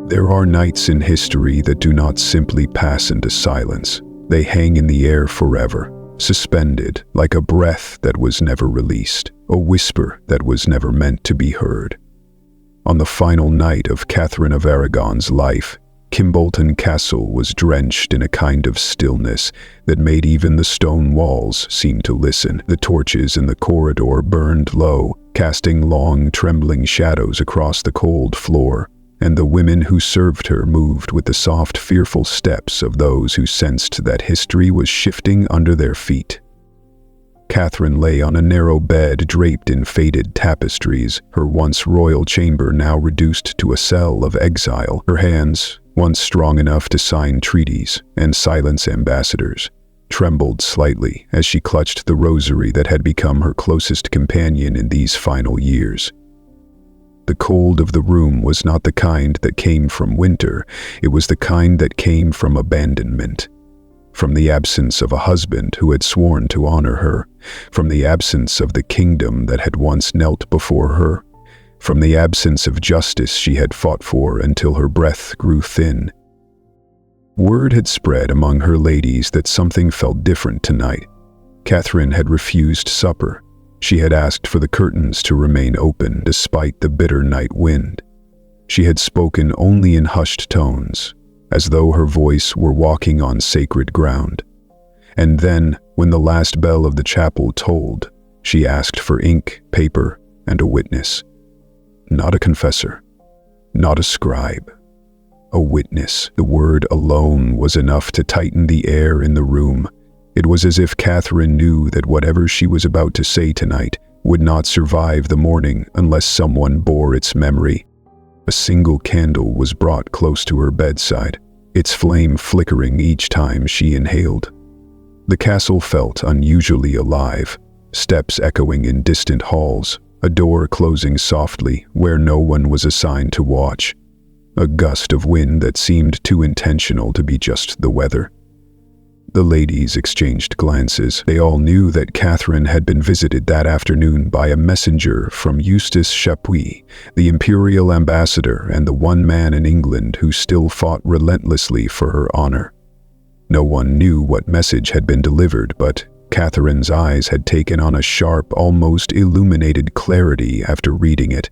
There are nights in history that do not simply pass into silence. They hang in the air forever, suspended like a breath that was never released, a whisper that was never meant to be heard. On the final night of Catherine of Aragon's life, Kimbolton Castle was drenched in a kind of stillness that made even the stone walls seem to listen. The torches in the corridor burned low, casting long, trembling shadows across the cold floor, and the women who served her moved with the soft, fearful steps of those who sensed that history was shifting under their feet. Catherine lay on a narrow bed draped in faded tapestries, her once royal chamber now reduced to a cell of exile. Her hands, once strong enough to sign treaties and silence ambassadors, trembled slightly as she clutched the rosary that had become her closest companion in these final years. The cold of the room was not the kind that came from winter, it was the kind that came from abandonment. From the absence of a husband who had sworn to honor her, from the absence of the kingdom that had once knelt before her, from the absence of justice she had fought for until her breath grew thin. Word had spread among her ladies that something felt different tonight. Catherine had refused supper. She had asked for the curtains to remain open despite the bitter night wind. She had spoken only in hushed tones, as though her voice were walking on sacred ground. And then, when the last bell of the chapel tolled, she asked for ink, paper, and a witness. Not a confessor, not a scribe. A witness. The word alone was enough to tighten the air in the room. It was as if Catherine knew that whatever she was about to say tonight would not survive the morning unless someone bore its memory. A single candle was brought close to her bedside, its flame flickering each time she inhaled. The castle felt unusually alive, steps echoing in distant halls, a door closing softly where no one was assigned to watch, a gust of wind that seemed too intentional to be just the weather. The ladies exchanged glances. They all knew that Catherine had been visited that afternoon by a messenger from Eustace Chapuis, the imperial ambassador and the one man in England who still fought relentlessly for her honor. No one knew what message had been delivered, but Catherine's eyes had taken on a sharp, almost illuminated clarity after reading it,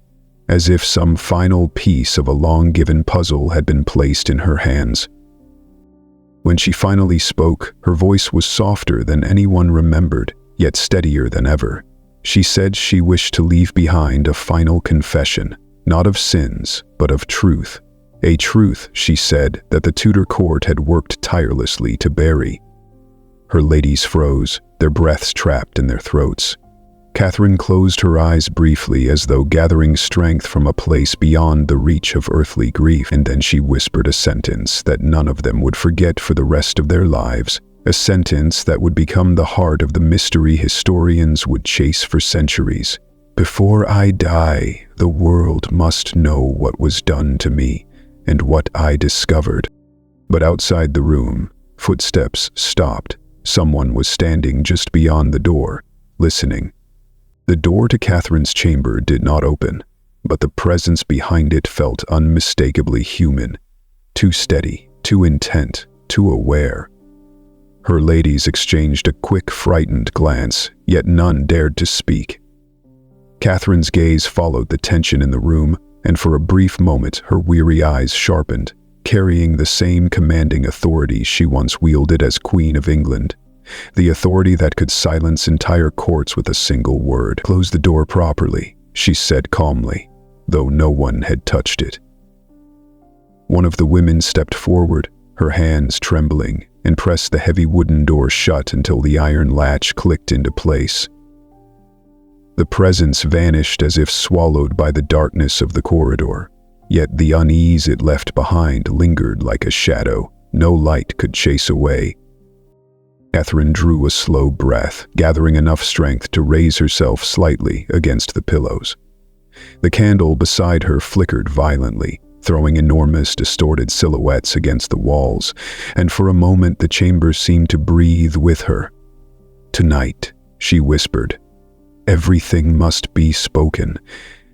as if some final piece of a long-given puzzle had been placed in her hands. When she finally spoke, her voice was softer than anyone remembered, yet steadier than ever. She said she wished to leave behind a final confession, not of sins, but of truth. A truth, she said, that the Tudor court had worked tirelessly to bury. Her ladies froze, their breaths trapped in their throats. Catherine closed her eyes briefly as though gathering strength from a place beyond the reach of earthly grief, and then she whispered a sentence that none of them would forget for the rest of their lives, a sentence that would become the heart of the mystery historians would chase for centuries. "Before I die, the world must know what was done to me and what I discovered." But outside the room, footsteps stopped. Someone was standing just beyond the door, listening. The door to Catherine's chamber did not open, but the presence behind it felt unmistakably human, too steady, too intent, too aware. Her ladies exchanged a quick, frightened glance, yet none dared to speak. Catherine's gaze followed the tension in the room, and for a brief moment her weary eyes sharpened, carrying the same commanding authority she once wielded as Queen of England. The authority that could silence entire courts with a single word. "Close the door properly," she said calmly, though no one had touched it. One of the women stepped forward, her hands trembling, and pressed the heavy wooden door shut until the iron latch clicked into place. The presence vanished as if swallowed by the darkness of the corridor, yet the unease it left behind lingered like a shadow no light could chase away. Catherine drew a slow breath, gathering enough strength to raise herself slightly against the pillows. The candle beside her flickered violently, throwing enormous distorted silhouettes against the walls, and for a moment the chamber seemed to breathe with her. "Tonight," she whispered, "everything must be spoken."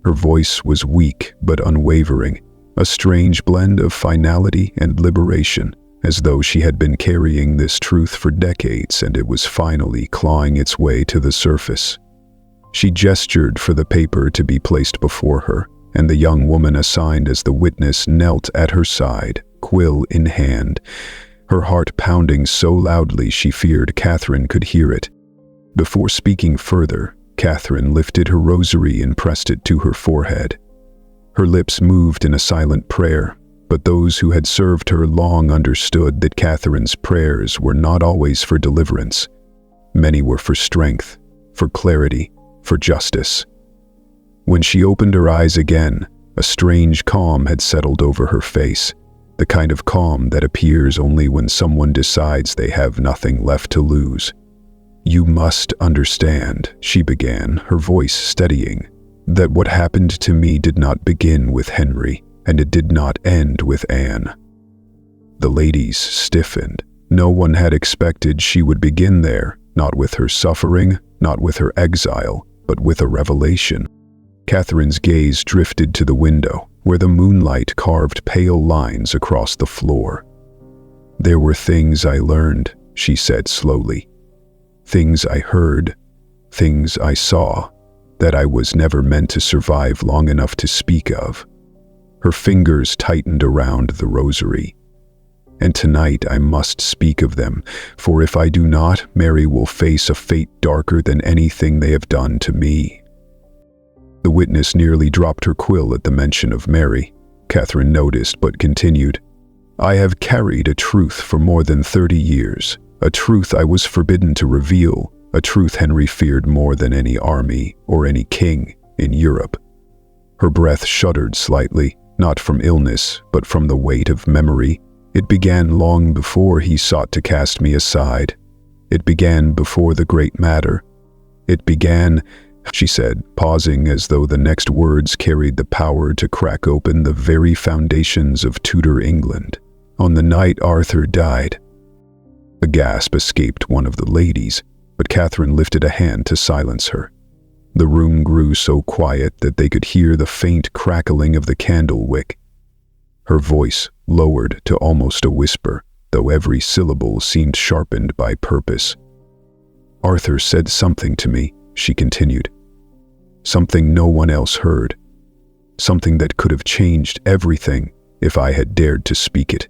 Her voice was weak but unwavering, a strange blend of finality and liberation, as though she had been carrying this truth for decades and it was finally clawing its way to the surface. She gestured for the paper to be placed before her, and the young woman assigned as the witness knelt at her side, quill in hand, her heart pounding so loudly she feared Catherine could hear it. Before speaking further, Catherine lifted her rosary and pressed it to her forehead. Her lips moved in a silent prayer, but those who had served her long understood that Catherine's prayers were not always for deliverance. Many were for strength, for clarity, for justice. When she opened her eyes again, a strange calm had settled over her face, the kind of calm that appears only when someone decides they have nothing left to lose. "You must understand," she began, her voice steadying, "that what happened to me did not begin with Henry, and it did not end with Anne." The ladies stiffened. No one had expected she would begin there, not with her suffering, not with her exile, but with a revelation. Catherine's gaze drifted to the window, where the moonlight carved pale lines across the floor. "There were things I learned," she said slowly. "Things I heard, things I saw, that I was never meant to survive long enough to speak of." Her fingers tightened around the rosary. "And tonight I must speak of them, for if I do not, Mary will face a fate darker than anything they have done to me." The witness nearly dropped her quill at the mention of Mary. Catherine noticed but continued, "I have carried a truth for more than 30 years, a truth I was forbidden to reveal, a truth Henry feared more than any army or any king in Europe." Her breath shuddered slightly, not from illness, but from the weight of memory. "It began long before he sought to cast me aside. It began before the great matter. It began," she said, pausing as though the next words carried the power to crack open the very foundations of Tudor England, "on the night Arthur died." A gasp escaped one of the ladies, but Catherine lifted a hand to silence her. The room grew so quiet that they could hear the faint crackling of the candle wick. Her voice lowered to almost a whisper, though every syllable seemed sharpened by purpose. "Arthur said something to me," she continued. "Something no one else heard. Something that could have changed everything if I had dared to speak it."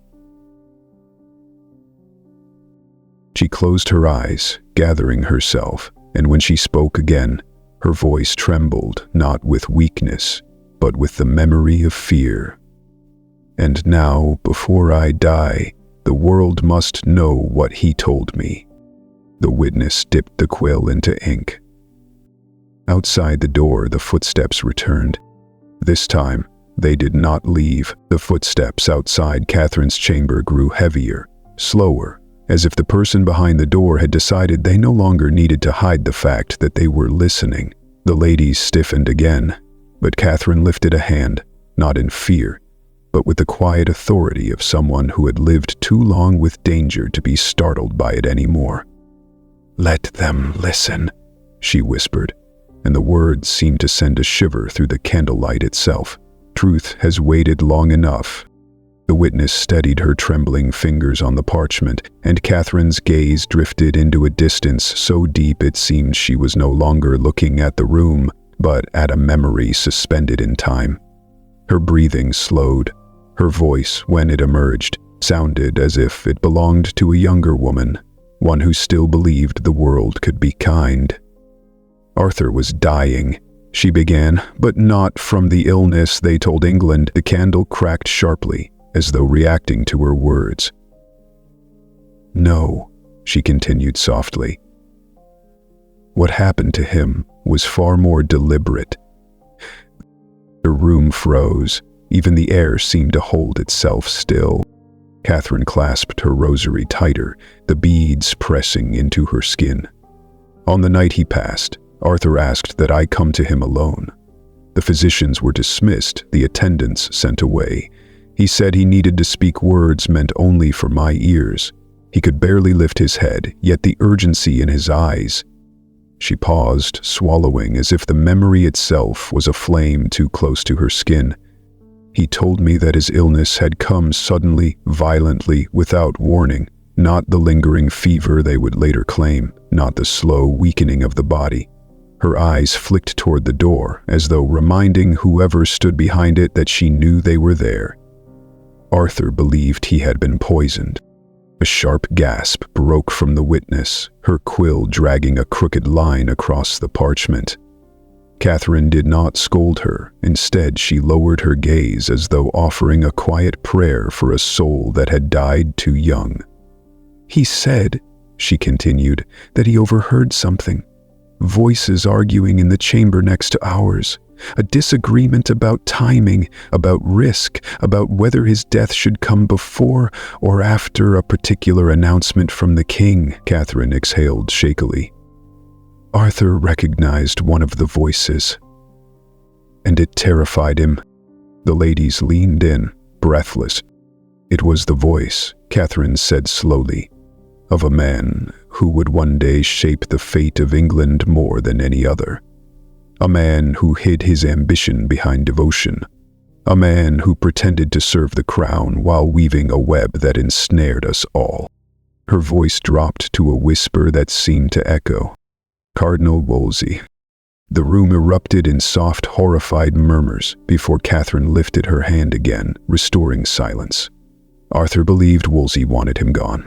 She closed her eyes, gathering herself, and when she spoke again, her voice trembled not with weakness, but with the memory of fear. "And now, before I die, the world must know what he told me." The witness dipped the quill into ink. Outside the door, the footsteps returned. This time, they did not leave. The footsteps outside Catherine's chamber grew heavier, slower, as if the person behind the door had decided they no longer needed to hide the fact that they were listening. The ladies stiffened again, but Catherine lifted a hand, not in fear, but with the quiet authority of someone who had lived too long with danger to be startled by it anymore. "Let them listen," she whispered, and the words seemed to send a shiver through the candlelight itself. "Truth has waited long enough." The witness steadied her trembling fingers on the parchment, and Catherine's gaze drifted into a distance so deep it seemed she was no longer looking at the room, but at a memory suspended in time. Her breathing slowed. Her voice, when it emerged, sounded as if it belonged to a younger woman, one who still believed the world could be kind. "Arthur was dying," she began, "but not from the illness they told England." The candle cracked sharply, as though reacting to her words. "No," she continued softly. "What happened to him was far more deliberate." The room froze. Even the air seemed to hold itself still. Catherine clasped her rosary tighter, the beads pressing into her skin. "On the night he passed, Arthur asked that I come to him alone. The physicians were dismissed, the attendants sent away. He said he needed to speak words meant only for my ears. He could barely lift his head, yet the urgency in his eyes." She paused, swallowing as if the memory itself was a flame too close to her skin. He told me that his illness had come suddenly, violently, without warning, not the lingering fever they would later claim, not the slow weakening of the body. Her eyes flicked toward the door, as though reminding whoever stood behind it that she knew they were there. Arthur believed he had been poisoned. A sharp gasp broke from the witness, her quill dragging a crooked line across the parchment. Catherine did not scold her. Instead, she lowered her gaze as though offering a quiet prayer for a soul that had died too young. "He said," she continued, "that he overheard something. Voices arguing in the chamber next to ours. A disagreement about timing, about risk, about whether his death should come before or after a particular announcement from the king," Catherine exhaled shakily. Arthur recognized one of the voices, and it terrified him. The ladies leaned in, breathless. "It was the voice," Catherine said slowly, "of a man who would one day shape the fate of England more than any other. A man who hid his ambition behind devotion. A man who pretended to serve the crown while weaving a web that ensnared us all." Her voice dropped to a whisper that seemed to echo. "Cardinal Wolsey." The room erupted in soft, horrified murmurs before Catherine lifted her hand again, restoring silence. Arthur believed Wolsey wanted him gone.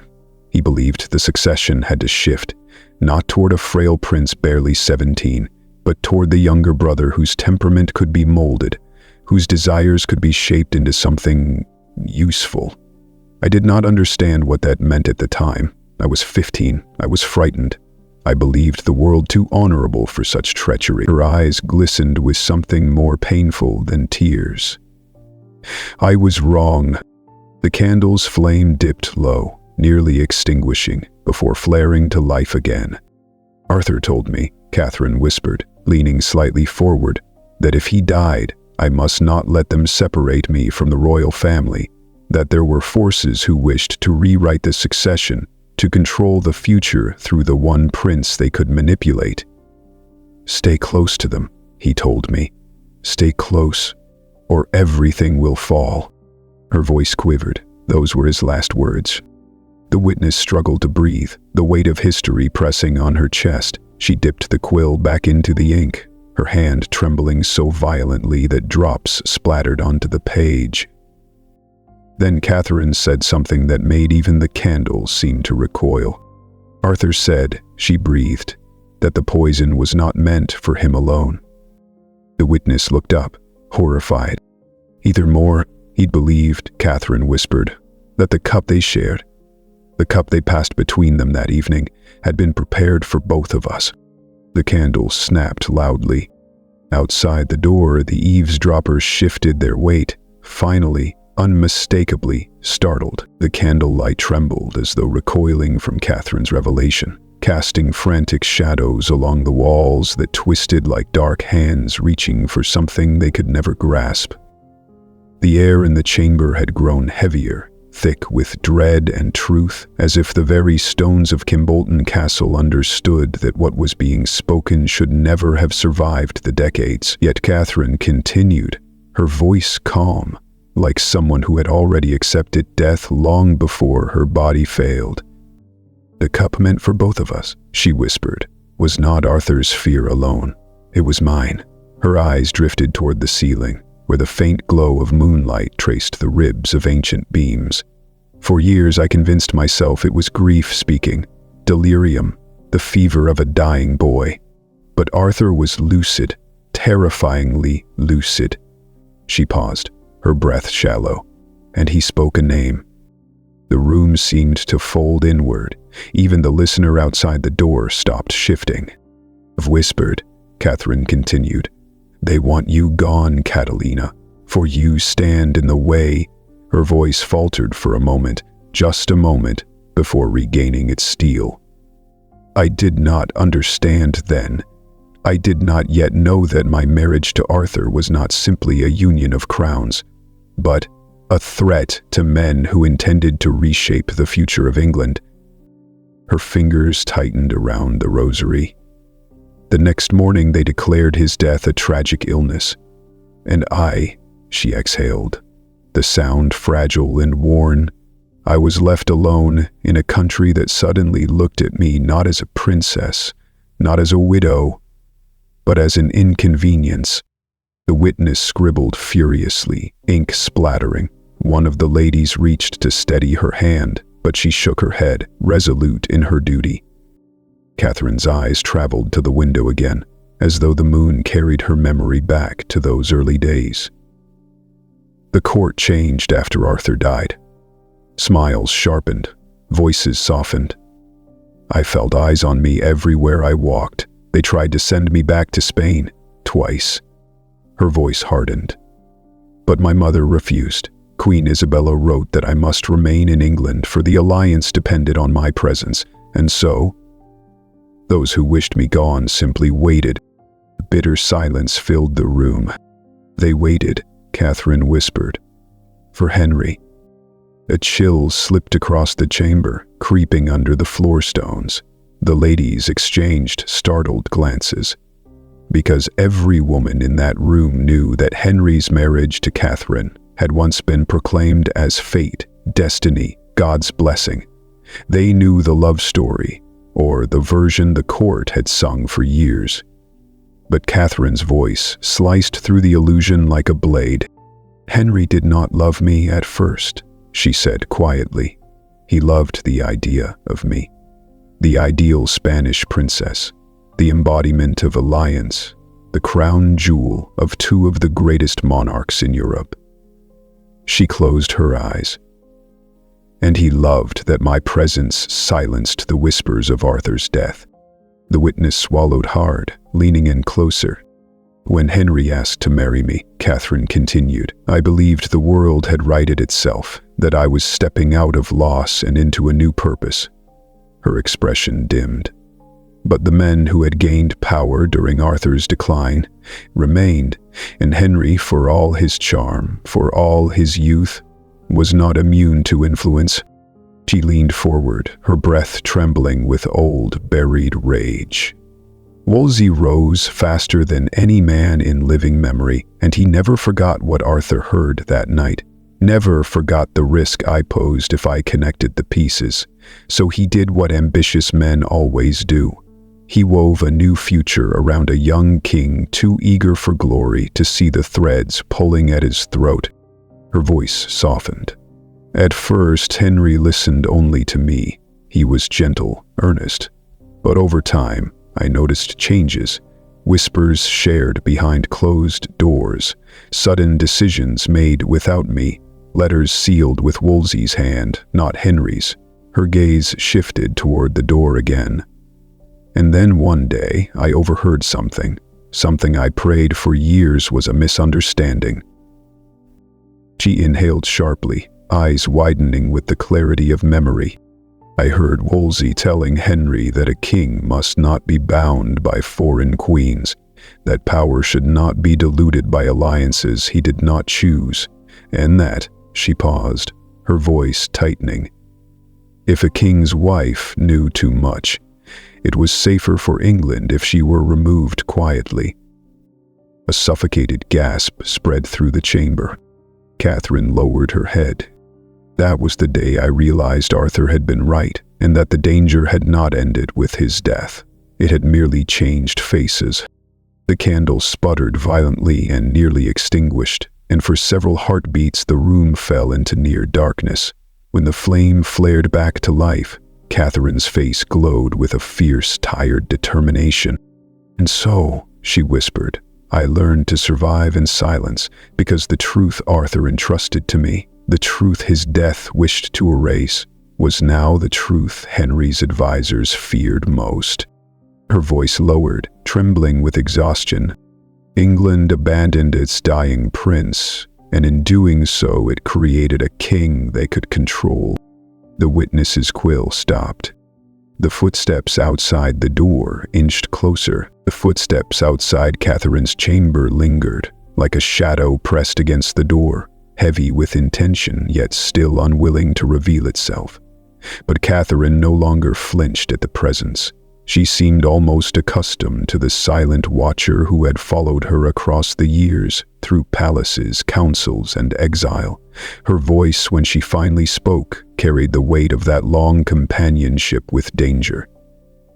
He believed the succession had to shift, not toward a frail prince barely 17, but toward the younger brother whose temperament could be molded, whose desires could be shaped into something useful. I did not understand what that meant at the time. I was 15. I was frightened. I believed the world too honorable for such treachery. Her eyes glistened with something more painful than tears. I was wrong. The candle's flame dipped low, nearly extinguishing, before flaring to life again. "Arthur told me," Catherine whispered, leaning slightly forward, "that if he died, I must not let them separate me from the royal family, that there were forces who wished to rewrite the succession, to control the future through the one prince they could manipulate. Stay close to them," he told me. "Stay close, or everything will fall." Her voice quivered. Those were his last words. The witness struggled to breathe, the weight of history pressing on her chest. She dipped the quill back into the ink, her hand trembling so violently that drops splattered onto the page. Then Catherine said something that made even the candle seem to recoil. Arthur said, she breathed, that the poison was not meant for him alone. The witness looked up, horrified. Either more, he'd believed, Catherine whispered, that the cup they shared, the cup they passed between them that evening, had been prepared for both of us. The candle snapped loudly. Outside the door, the eavesdroppers shifted their weight, finally, unmistakably startled. The candlelight trembled as though recoiling from Catherine's revelation, casting frantic shadows along the walls that twisted like dark hands reaching for something they could never grasp. The air in the chamber had grown heavier, thick with dread and truth, as if the very stones of Kimbolton Castle understood that what was being spoken should never have survived the decades. Yet Catherine continued, her voice calm, like someone who had already accepted death long before her body failed. "The cup meant for both of us," she whispered, "was not Arthur's fear alone. It was mine." Her eyes drifted toward the ceiling, where the faint glow of moonlight traced the ribs of ancient beams. For years I convinced myself it was grief speaking, delirium, the fever of a dying boy. But Arthur was lucid, terrifyingly lucid. She paused, her breath shallow, and he spoke a name. The room seemed to fold inward. Even the listener outside the door stopped shifting. "I've whispered," Catherine continued. "They want you gone, Catalina, for you stand in the way." Her voice faltered for a moment, just a moment, before regaining its steel. I did not understand then. I did not yet know that my marriage to Arthur was not simply a union of crowns, but a threat to men who intended to reshape the future of England. Her fingers tightened around the rosary. The next morning they declared his death a tragic illness, and I she exhaled, the sound fragile and worn. I was left alone in a country that suddenly looked at me not as a princess, not as a widow, but as an inconvenience. The witness scribbled furiously, ink splattering. One of the ladies reached to steady her hand, but she shook her head, resolute in her duty. Catherine's eyes traveled to the window again, as though the moon carried her memory back to those early days. The court changed after Arthur died. Smiles sharpened, voices softened. I felt eyes on me everywhere I walked. They tried to send me back to Spain, twice. Her voice hardened. But my mother refused. Queen Isabella wrote that I must remain in England, for the alliance depended on my presence, and so those who wished me gone simply waited. Bitter silence filled the room. They waited, Catherine whispered, for Henry. A chill slipped across the chamber, creeping under the floor stones. The ladies exchanged startled glances, because every woman in that room knew that Henry's marriage to Catherine had once been proclaimed as fate, destiny, God's blessing. They knew the love story, or the version the court had sung for years. But Catherine's voice sliced through the illusion like a blade. "Henry did not love me at first," she said quietly. "He loved the idea of me. The ideal Spanish princess, the embodiment of alliance, the crown jewel of two of the greatest monarchs in Europe." She closed her eyes. "And he loved that my presence silenced the whispers of Arthur's death." The witness swallowed hard, leaning in closer. "When Henry asked to marry me," Catherine continued, "I believed the world had righted itself, that I was stepping out of loss and into a new purpose." Her expression dimmed. But the men who had gained power during Arthur's decline remained, and Henry, for all his charm, for all his youth, was not immune to influence. She leaned forward, her breath trembling with old, buried rage. Wolsey rose faster than any man in living memory, and he never forgot what Arthur heard that night, never forgot the risk I posed if I connected the pieces. So he did what ambitious men always do. He wove a new future around a young king too eager for glory to see the threads pulling at his throat. Her voice softened. "At first, Henry listened only to me. He was gentle, earnest. But over time, I noticed changes. Whispers shared behind closed doors, sudden decisions made without me, letters sealed with Wolsey's hand, not Henry's." Her gaze shifted toward the door again. "And then one day, I overheard something I prayed for years was a misunderstanding." She inhaled sharply, eyes widening with the clarity of memory. "I heard Wolsey telling Henry that a king must not be bound by foreign queens, that power should not be diluted by alliances he did not choose, and that," she paused, her voice tightening, "if a king's wife knew too much, it was safer for England if she were removed quietly." A suffocated gasp spread through the chamber. Catherine lowered her head. That was the day I realized Arthur had been right, and that the danger had not ended with his death. It had merely changed faces. The candle sputtered violently and nearly extinguished, and for several heartbeats the room fell into near darkness. When the flame flared back to life, Catherine's face glowed with a fierce, tired determination. "And so," she whispered, "I learned to survive in silence, because the truth Arthur entrusted to me, the truth his death wished to erase, was now the truth Henry's advisors feared most." Her voice lowered, trembling with exhaustion. "England abandoned its dying prince, and in doing so it created a king they could control." The witness's quill stopped. The footsteps outside the door inched closer. The footsteps outside Catherine's chamber lingered, like a shadow pressed against the door, heavy with intention yet still unwilling to reveal itself. But Catherine no longer flinched at the presence. She seemed almost accustomed to the silent watcher who had followed her across the years, through palaces, councils, and exile. Her voice, when she finally spoke, carried the weight of that long companionship with danger.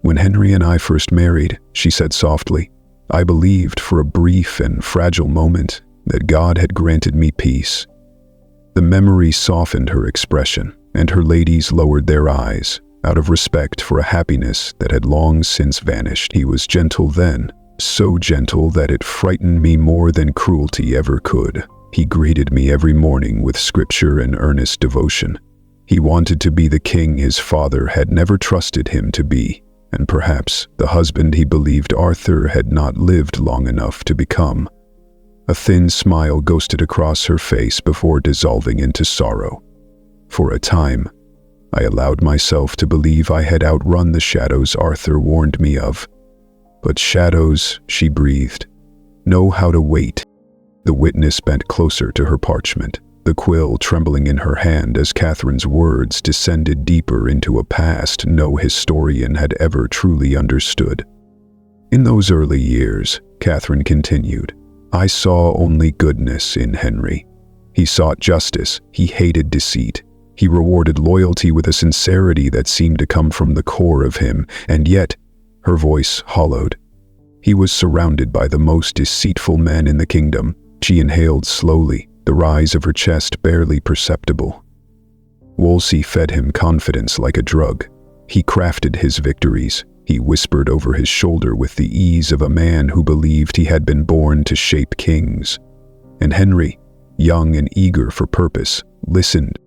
"When Henry and I first married," she said softly, "I believed for a brief and fragile moment that God had granted me peace." The memory softened her expression, and her ladies lowered their eyes, out of respect for a happiness that had long since vanished. He was gentle then, so gentle that it frightened me more than cruelty ever could. He greeted me every morning with scripture and earnest devotion. He wanted to be the king his father had never trusted him to be, and perhaps the husband he believed Arthur had not lived long enough to become. A thin smile ghosted across her face before dissolving into sorrow. For a time, I allowed myself to believe I had outrun the shadows Arthur warned me of. "But shadows," she breathed, "know how to wait." The witness bent closer to her parchment, the quill trembling in her hand as Catherine's words descended deeper into a past no historian had ever truly understood. "In those early years," Catherine continued, "I saw only goodness in Henry. He sought justice, he hated deceit. He rewarded loyalty with a sincerity that seemed to come from the core of him, and yet," her voice hollowed, "he was surrounded by the most deceitful men in the kingdom." She inhaled slowly, the rise of her chest barely perceptible. "Wolsey fed him confidence like a drug. He crafted his victories. He whispered over his shoulder with the ease of a man who believed he had been born to shape kings. And Henry, young and eager for purpose, listened."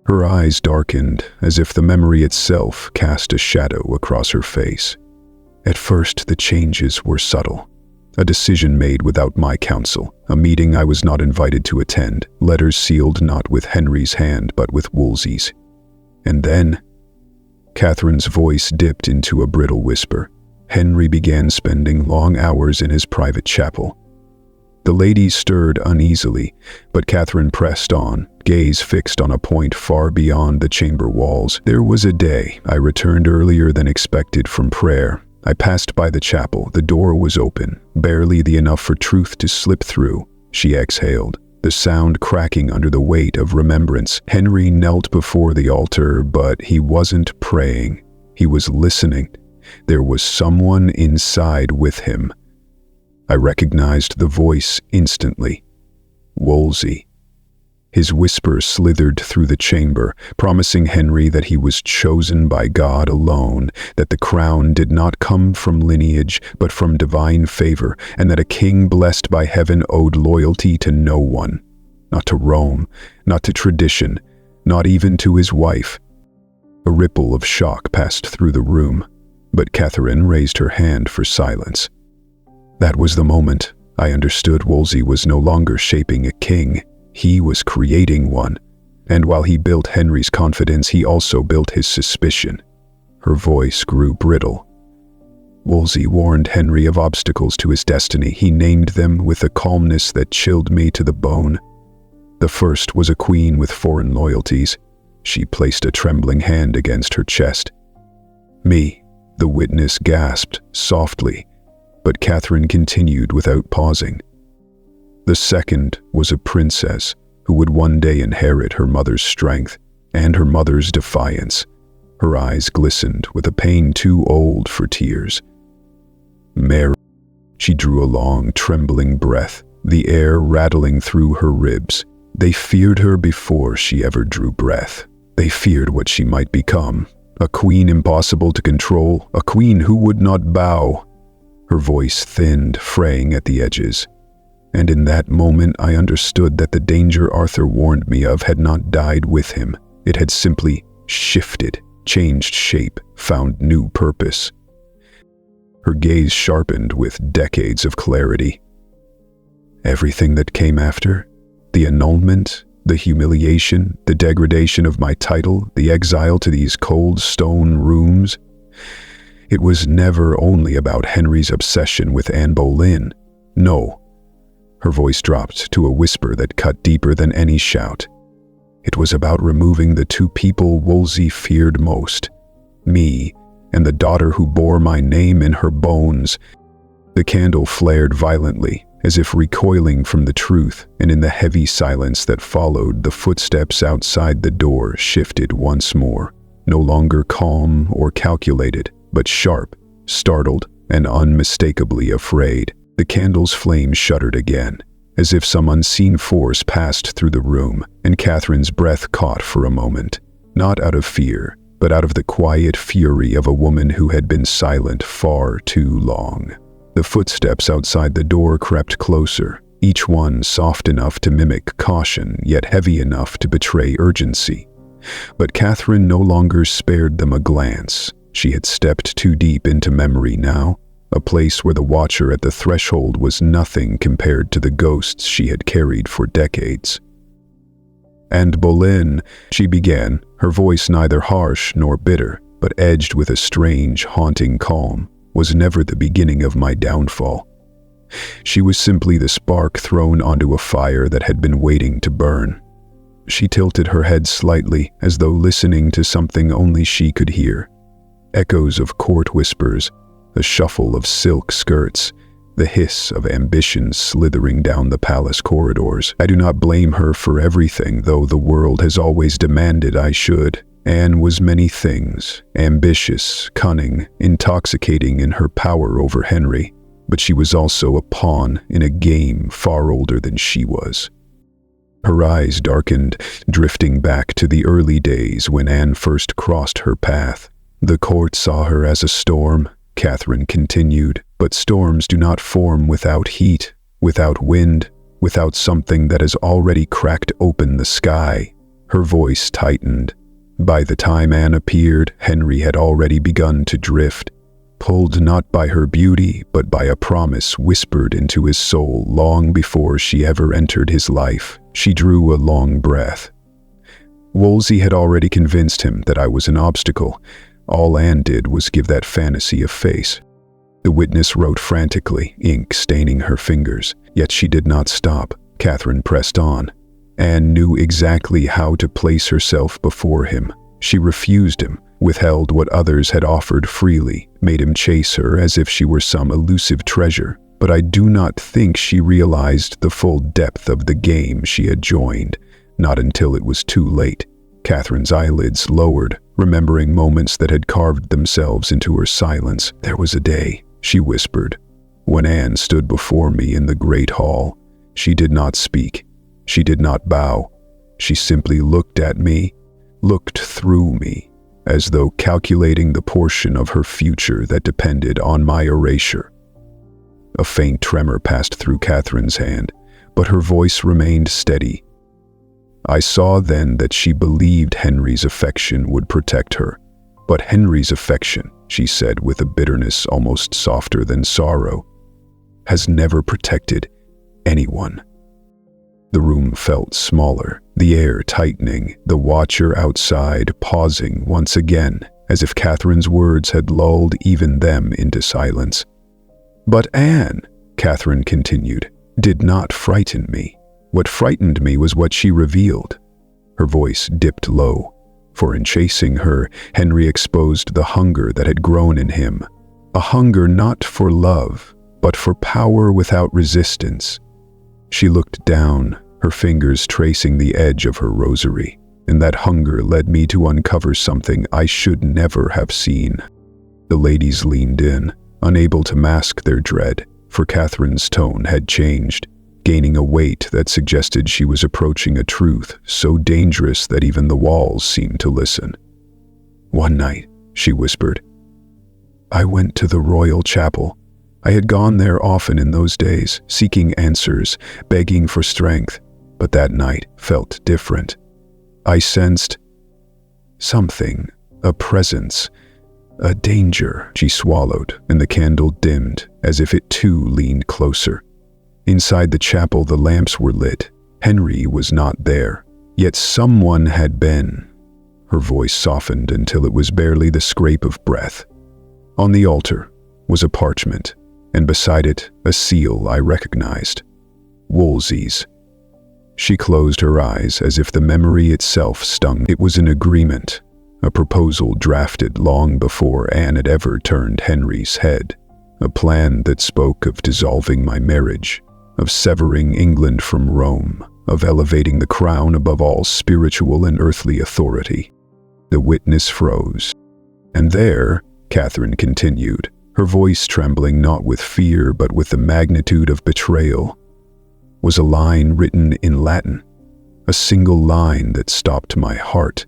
Her eyes darkened, as if the memory itself cast a shadow across her face. "At first, the changes were subtle. A decision made without my counsel, a meeting I was not invited to attend, letters sealed not with Henry's hand but with Wolsey's. And then," Catherine's voice dipped into a brittle whisper, "Henry began spending long hours in his private chapel." The ladies stirred uneasily, but Catherine pressed on, gaze fixed on a point far beyond the chamber walls. "There was a day I returned earlier than expected from prayer. I passed by the chapel. The door was open, barely enough for truth to slip through." She exhaled, the sound cracking under the weight of remembrance. Henry knelt before the altar, but he wasn't praying. He was listening. There was someone inside with him. I recognized the voice instantly. Wolsey. His whisper slithered through the chamber, promising Henry that he was chosen by God alone, that the crown did not come from lineage but from divine favor, and that a king blessed by heaven owed loyalty to no one. Not to Rome, not to tradition, not even to his wife. A ripple of shock passed through the room, but Catherine raised her hand for silence. That was the moment I understood Wolsey was no longer shaping a king. He was creating one, and while he built Henry's confidence, he also built his suspicion. Her voice grew brittle. Wolsey warned Henry of obstacles to his destiny. He named them with a calmness that chilled me to the bone. The first was a queen with foreign loyalties. She placed a trembling hand against her chest. "Me," the witness gasped softly, but Catherine continued without pausing. "The second was a princess who would one day inherit her mother's strength and her mother's defiance." Her eyes glistened with a pain too old for tears. "Mary." She drew a long, trembling breath, the air rattling through her ribs. They feared her before she ever drew breath. They feared what she might become. A queen impossible to control, a queen who would not bow. Her voice thinned, fraying at the edges. And in that moment I understood that the danger Arthur warned me of had not died with him. It had simply shifted, changed shape, found new purpose. Her gaze sharpened with decades of clarity. Everything that came after, the annulment, the humiliation, the degradation of my title, the exile to these cold stone rooms, it was never only about Henry's obsession with Anne Boleyn. No. Her voice dropped to a whisper that cut deeper than any shout. It was about removing the two people Wolsey feared most, me and the daughter who bore my name in her bones." The candle flared violently, as if recoiling from the truth, and in the heavy silence that followed, the footsteps outside the door shifted once more, no longer calm or calculated, but sharp, startled, and unmistakably afraid. The candle's flame shuddered again, as if some unseen force passed through the room, and Catherine's breath caught for a moment, not out of fear, but out of the quiet fury of a woman who had been silent far too long. The footsteps outside the door crept closer, each one soft enough to mimic caution, yet heavy enough to betray urgency. But Catherine no longer spared them a glance. She had stepped too deep into memory now, a place where the watcher at the threshold was nothing compared to the ghosts she had carried for decades. "Anne Boleyn," she began, her voice neither harsh nor bitter, but edged with a strange, haunting calm, "was never the beginning of my downfall. She was simply the spark thrown onto a fire that had been waiting to burn." She tilted her head slightly, as though listening to something only she could hear. Echoes of court whispers, the shuffle of silk skirts, the hiss of ambition slithering down the palace corridors. I do not blame her for everything, though the world has always demanded I should. Anne was many things, ambitious, cunning, intoxicating in her power over Henry, but she was also a pawn in a game far older than she was. Her eyes darkened, drifting back to the early days when Anne first crossed her path. "The court saw her as a storm," Catherine continued, "but storms do not form without heat, without wind, without something that has already cracked open the sky." Her voice tightened. By the time Anne appeared, Henry had already begun to drift, pulled not by her beauty, but by a promise whispered into his soul long before she ever entered his life. She drew a long breath. Wolsey had already convinced him that I was an obstacle. All Anne did was give that fantasy a face. The witness wrote frantically, ink staining her fingers, yet she did not stop. Catherine pressed on. Anne knew exactly how to place herself before him. She refused him, withheld what others had offered freely, made him chase her as if she were some elusive treasure. But I do not think she realized the full depth of the game she had joined, not until it was too late. Catherine's eyelids lowered, remembering moments that had carved themselves into her silence. "There was a day," she whispered, "when Anne stood before me in the great hall. She did not speak. She did not bow. She simply looked at me, looked through me, as though calculating the portion of her future that depended on my erasure." A faint tremor passed through Catherine's hand, but her voice remained steady. "I saw then that she believed Henry's affection would protect her. But Henry's affection," she said with a bitterness almost softer than sorrow, "has never protected anyone." The room felt smaller, the air tightening, the watcher outside pausing once again, as if Catherine's words had lulled even them into silence. "But Anne," Catherine continued, "did not frighten me. What frightened me was what she revealed." Her voice dipped low, for in chasing her, Henry exposed the hunger that had grown in him, a hunger not for love, but for power without resistance. She looked down, her fingers tracing the edge of her rosary, and that hunger led me to uncover something I should never have seen. The ladies leaned in, unable to mask their dread, for Catherine's tone had changed, gaining a weight that suggested she was approaching a truth so dangerous that even the walls seemed to listen. "One night," she whispered, "I went to the royal chapel. I had gone there often in those days, seeking answers, begging for strength, but that night felt different. I sensed something, a presence, a danger." She swallowed, and the candle dimmed, as if it too leaned closer. Inside the chapel, the lamps were lit. Henry was not there, yet someone had been. Her voice softened until it was barely the scrape of breath. On the altar was a parchment, and beside it a seal I recognized. Wolsey's. She closed her eyes as if the memory itself stung. It was an agreement, a proposal drafted long before Anne had ever turned Henry's head, a plan that spoke of dissolving my marriage, of severing England from Rome, of elevating the crown above all spiritual and earthly authority. The witness froze. "And there," Catherine continued, her voice trembling not with fear but with the magnitude of betrayal, "was a line written in Latin, a single line that stopped my heart."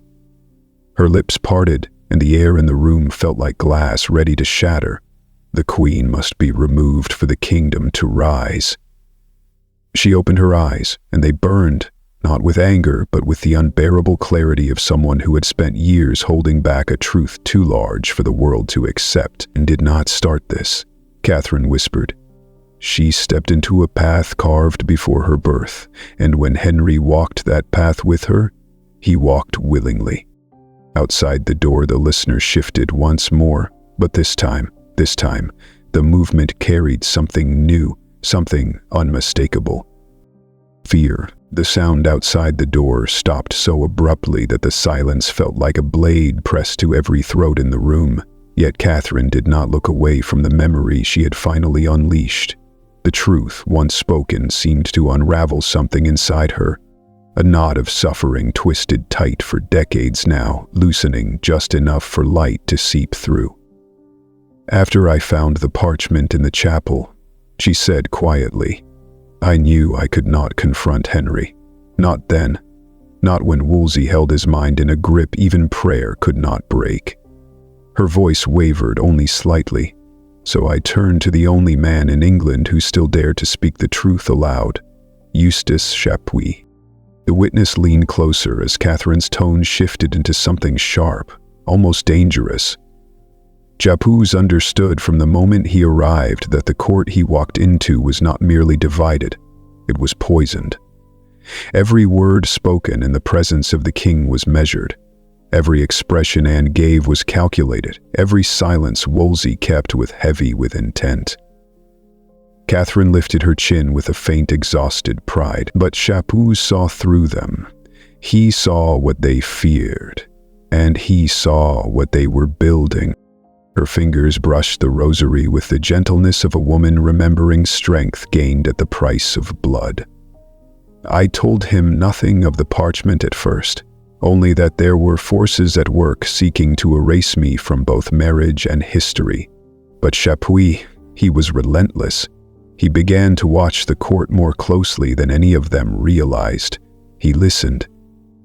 Her lips parted, and the air in the room felt like glass ready to shatter. The queen must be removed for the kingdom to rise. She opened her eyes, and they burned, not with anger, but with the unbearable clarity of someone who had spent years holding back a truth too large for the world to accept and did not start this, Catherine whispered. She stepped into a path carved before her birth, and when Henry walked that path with her, he walked willingly. Outside the door, the listener shifted once more, but this time, the movement carried something new, something unmistakable. Fear. The sound outside the door stopped so abruptly that the silence felt like a blade pressed to every throat in the room. Yet Catherine did not look away from the memory she had finally unleashed. The truth, once spoken, seemed to unravel something inside her. A knot of suffering twisted tight for decades now, loosening just enough for light to seep through. "After I found the parchment in the chapel," she said quietly, "I knew I could not confront Henry. Not then. Not when Wolsey held his mind in a grip even prayer could not break." Her voice wavered only slightly, so I turned to the only man in England who still dared to speak the truth aloud, Eustace Chapuis. The witness leaned closer as Catherine's tone shifted into something sharp, almost dangerous. Chapuis understood from the moment he arrived that the court he walked into was not merely divided, it was poisoned. Every word spoken in the presence of the king was measured. Every expression Anne gave was calculated. Every silence Wolsey kept was heavy with intent. Catherine lifted her chin with a faint, exhausted pride, but Chapuis saw through them. He saw what they feared, and he saw what they were building. Her fingers brushed the rosary with the gentleness of a woman remembering strength gained at the price of blood. "I told him nothing of the parchment at first, only that there were forces at work seeking to erase me from both marriage and history. But Chapuis, he was relentless. He began to watch the court more closely than any of them realized. He listened.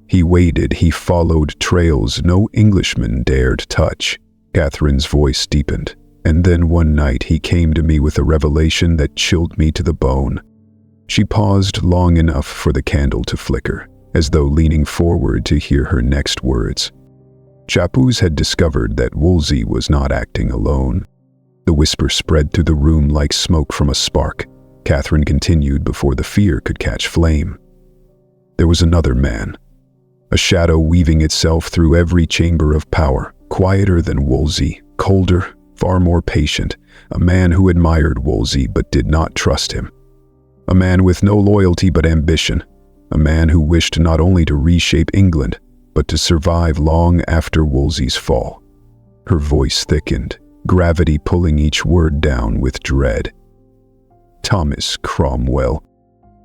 He waited. He followed trails no Englishman dared touch." Catherine's voice deepened, and then one night he came to me with a revelation that chilled me to the bone. She paused long enough for the candle to flicker, as though leaning forward to hear her next words. Chapuis had discovered that Wolsey was not acting alone. The whisper spread through the room like smoke from a spark. Catherine continued before the fear could catch flame. There was another man, a shadow weaving itself through every chamber of power, quieter than Wolsey, colder, far more patient, a man who admired Wolsey but did not trust him. A man with no loyalty but ambition, a man who wished not only to reshape England, but to survive long after Wolsey's fall. Her voice thickened, gravity pulling each word down with dread. "Thomas Cromwell."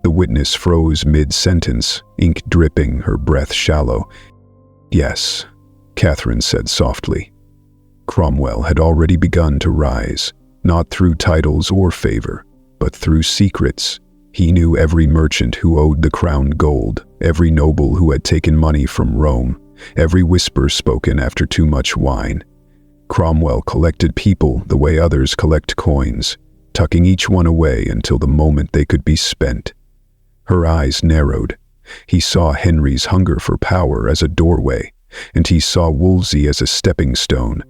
The witness froze mid-sentence, ink dripping, her breath shallow. "Yes," Catherine said softly. Cromwell had already begun to rise, not through titles or favor, but through secrets. He knew every merchant who owed the crown gold, every noble who had taken money from Rome, every whisper spoken after too much wine. Cromwell collected people the way others collect coins, tucking each one away until the moment they could be spent. Her eyes narrowed. He saw Henry's hunger for power as a doorway, and he saw Wolsey as a stepping stone.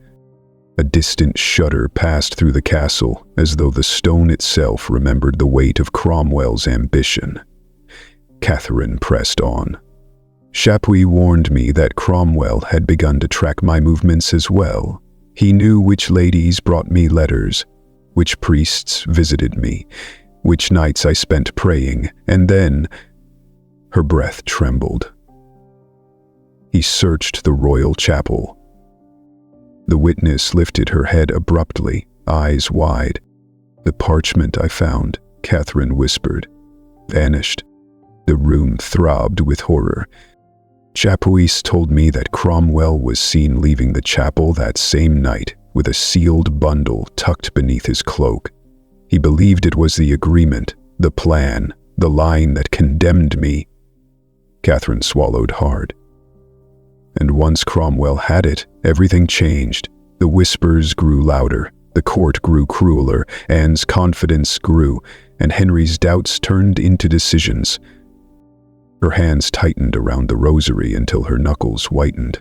A distant shudder passed through the castle, as though the stone itself remembered the weight of Cromwell's ambition. Catherine pressed on. "Chapuis warned me that Cromwell had begun to track my movements as well. He knew which ladies brought me letters, which priests visited me, which nights I spent praying, and then—" Her breath trembled. "He searched the royal chapel, The witness lifted her head abruptly, eyes wide. "The parchment I found," Catherine whispered, "vanished." The room throbbed with horror. Chapuis told me that Cromwell was seen leaving the chapel that same night with a sealed bundle tucked beneath his cloak. He believed it was the agreement, the plan, the line that condemned me. Catherine swallowed hard. And once Cromwell had it, everything changed. The whispers grew louder, the court grew crueler, Anne's confidence grew, and Henry's doubts turned into decisions. Her hands tightened around the rosary until her knuckles whitened.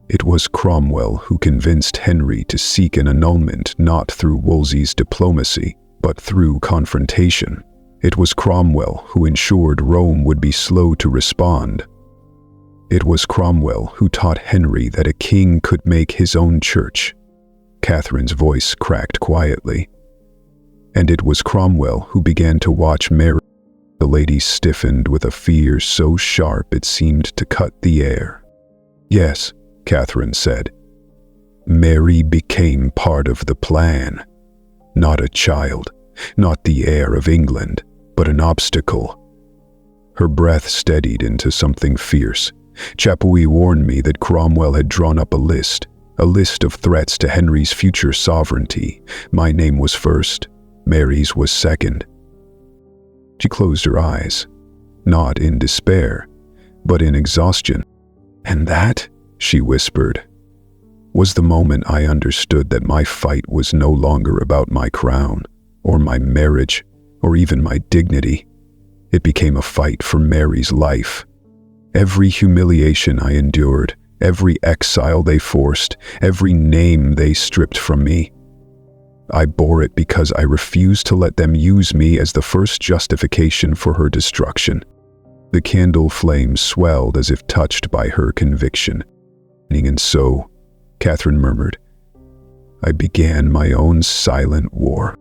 It was Cromwell who convinced Henry to seek an annulment not through Wolsey's diplomacy, but through confrontation. It was Cromwell who ensured Rome would be slow to respond. It was Cromwell who taught Henry that a king could make his own church. Catherine's voice cracked quietly. And it was Cromwell who began to watch Mary. The lady stiffened with a fear so sharp it seemed to cut the air. "Yes," Catherine said. "Mary became part of the plan. Not a child, not the heir of England, but an obstacle." Her breath steadied into something fierce. Chapuis warned me that Cromwell had drawn up a list of threats to Henry's future sovereignty. My name was first, Mary's was second. She closed her eyes, not in despair, but in exhaustion. "And that," she whispered, "was the moment I understood that my fight was no longer about my crown, or my marriage, or even my dignity. It became a fight for Mary's life. Every humiliation I endured, every exile they forced, every name they stripped from me, I bore it because I refused to let them use me as the first justification for her destruction." The candle flame swelled as if touched by her conviction. "And so," Catherine murmured, "I began my own silent war."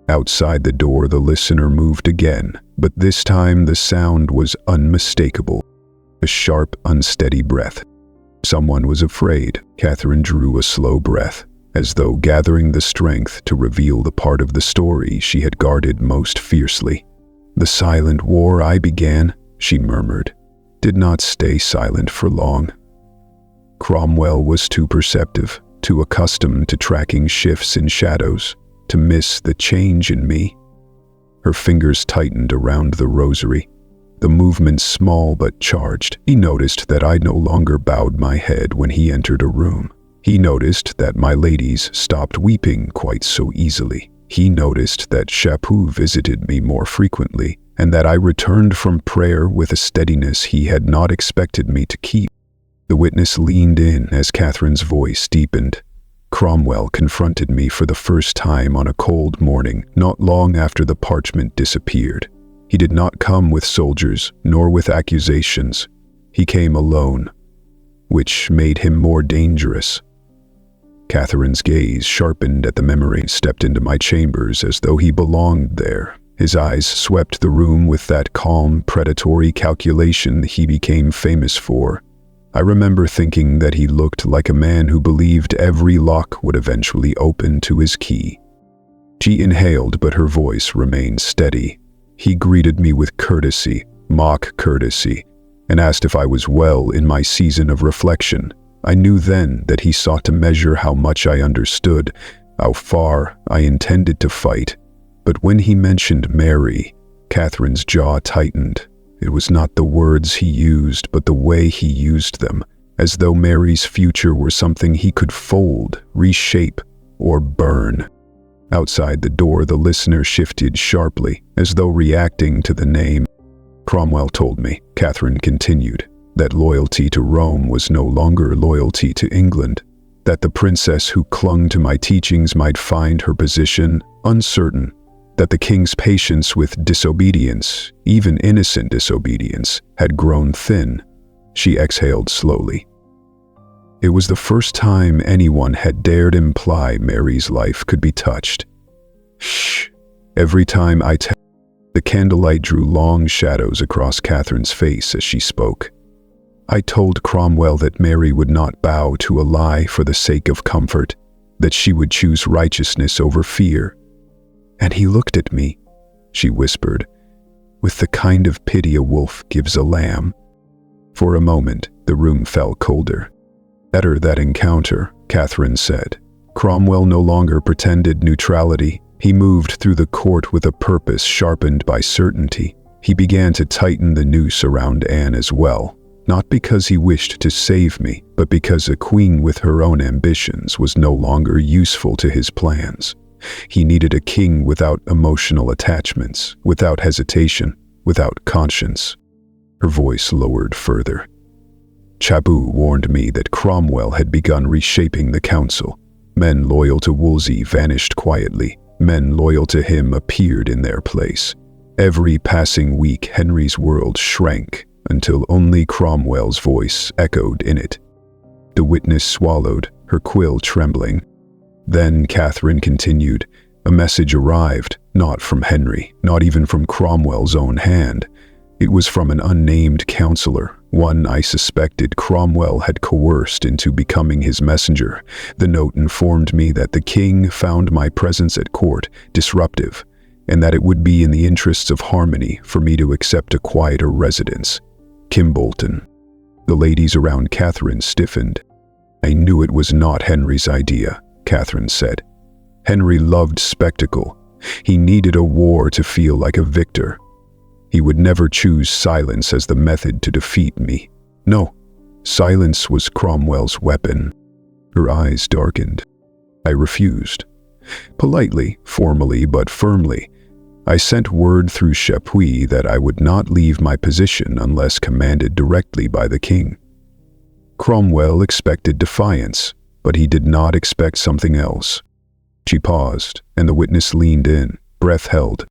Outside the door, the listener moved again, but this time the sound was unmistakable. A sharp, unsteady breath. Someone was afraid. Catherine drew a slow breath, as though gathering the strength to reveal the part of the story she had guarded most fiercely. "The silent war I began," she murmured, "did not stay silent for long. Cromwell was too perceptive, too accustomed to tracking shifts in shadows, to miss the change in me." Her fingers tightened around the rosary, the movement small but charged. He noticed that I no longer bowed my head when he entered a room. He noticed that my ladies stopped weeping quite so easily. He noticed that Chapuis visited me more frequently, and that I returned from prayer with a steadiness he had not expected me to keep. The witness leaned in as Catherine's voice deepened. "Cromwell confronted me for the first time on a cold morning, not long after the parchment disappeared. He did not come with soldiers, nor with accusations. He came alone, which made him more dangerous." Catherine's gaze sharpened at the memory, stepped into my chambers as though he belonged there. His eyes swept the room with that calm, predatory calculation he became famous for. I remember thinking that he looked like a man who believed every lock would eventually open to his key. She inhaled, but her voice remained steady. He greeted me with courtesy, mock courtesy, and asked if I was well in my season of reflection. I knew then that he sought to measure how much I understood, how far I intended to fight. But when he mentioned Mary, Catherine's jaw tightened. It was not the words he used, but the way he used them, as though Mary's future were something he could fold, reshape, or burn. Outside the door, the listener shifted sharply, as though reacting to the name. "Cromwell told me," Catherine continued, "that loyalty to Rome was no longer loyalty to England, that the princess who clung to my teachings might find her position uncertain, that the king's patience with disobedience, even innocent disobedience, had grown thin." She exhaled slowly. It was the first time anyone had dared imply Mary's life could be touched. "Shh." Every time the candlelight drew long shadows across Catherine's face as she spoke. I told Cromwell that Mary would not bow to a lie for the sake of comfort, that she would choose righteousness over fear. And he looked at me, she whispered, with the kind of pity a wolf gives a lamb. For a moment, the room fell colder. After that encounter, Catherine said, Cromwell no longer pretended neutrality. He moved through the court with a purpose sharpened by certainty. He began to tighten the noose around Anne as well, not because he wished to save me, but because a queen with her own ambitions was no longer useful to his plans. He needed a king without emotional attachments, without hesitation, without conscience. Her voice lowered further. Chabot warned me that Cromwell had begun reshaping the council. Men loyal to Wolsey vanished quietly. Men loyal to him appeared in their place. Every passing week, Henry's world shrank until only Cromwell's voice echoed in it. The witness swallowed, her quill trembling. Then Catherine continued. A message arrived, not from Henry, not even from Cromwell's own hand. It was from an unnamed counselor, one I suspected Cromwell had coerced into becoming his messenger. The note informed me that the king found my presence at court disruptive, and that it would be in the interests of harmony for me to accept a quieter residence. Kimbolton. The ladies around Catherine stiffened. I knew it was not Henry's idea, Catherine said. Henry loved spectacle. He needed a war to feel like a victor. He would never choose silence as the method to defeat me. No, silence was Cromwell's weapon. Her eyes darkened. I refused. Politely, formally, but firmly. I sent word through Chapuis that I would not leave my position unless commanded directly by the king. Cromwell expected defiance, but he did not expect something else. She paused, and the witness leaned in, breath held.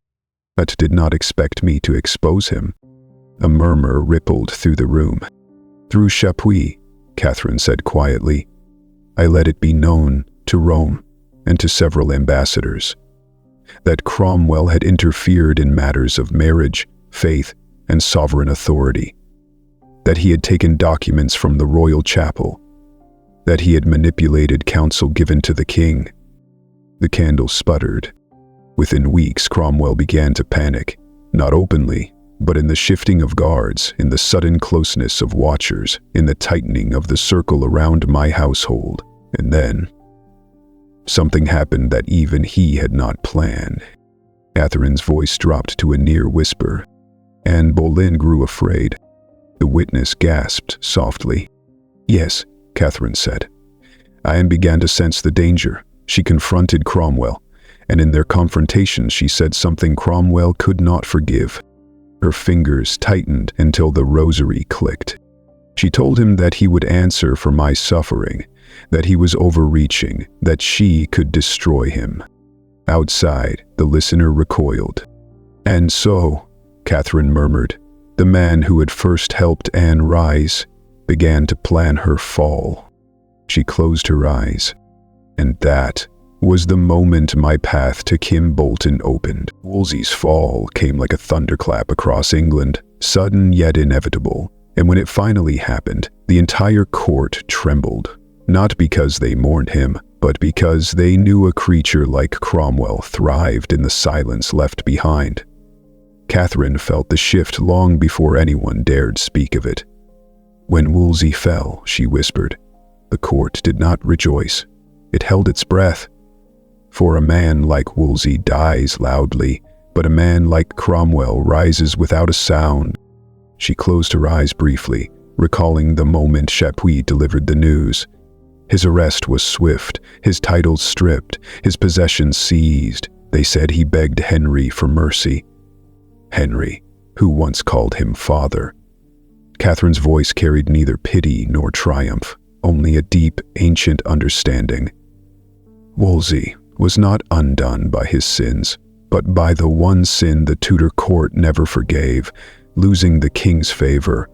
But did not expect me to expose him. A murmur rippled through the room. Through Chapuis, Catherine said quietly, I let it be known to Rome and to several ambassadors that Cromwell had interfered in matters of marriage, faith, and sovereign authority, that he had taken documents from the royal chapel, that he had manipulated counsel given to the king. The candle sputtered. Within weeks, Cromwell began to panic, not openly, but in the shifting of guards, in the sudden closeness of watchers, in the tightening of the circle around my household. And then, something happened that even he had not planned. Catherine's voice dropped to a near whisper. Anne Boleyn grew afraid. The witness gasped softly. Yes, Catherine said. Anne began to sense the danger. She confronted Cromwell, and in their confrontation she said something Cromwell could not forgive. Her fingers tightened until the rosary clicked. She told him that he would answer for my suffering, that he was overreaching, that she could destroy him. Outside, the listener recoiled. And so, Catherine murmured, the man who had first helped Anne rise began to plan her fall. She closed her eyes, and that was the moment my path to Kimbolton opened. Wolsey's fall came like a thunderclap across England, sudden yet inevitable, and when it finally happened, the entire court trembled, not because they mourned him, but because they knew a creature like Cromwell thrived in the silence left behind. Catherine felt the shift long before anyone dared speak of it. When Wolsey fell, she whispered, the court did not rejoice. It held its breath. For a man like Wolsey dies loudly, but a man like Cromwell rises without a sound. She closed her eyes briefly, recalling the moment Chapuis delivered the news. His arrest was swift, his titles stripped, his possessions seized. They said he begged Henry for mercy. Henry, who once called him father. Catherine's voice carried neither pity nor triumph, only a deep, ancient understanding. Wolsey was not undone by his sins, but by the one sin the Tudor court never forgave, losing the king's favor.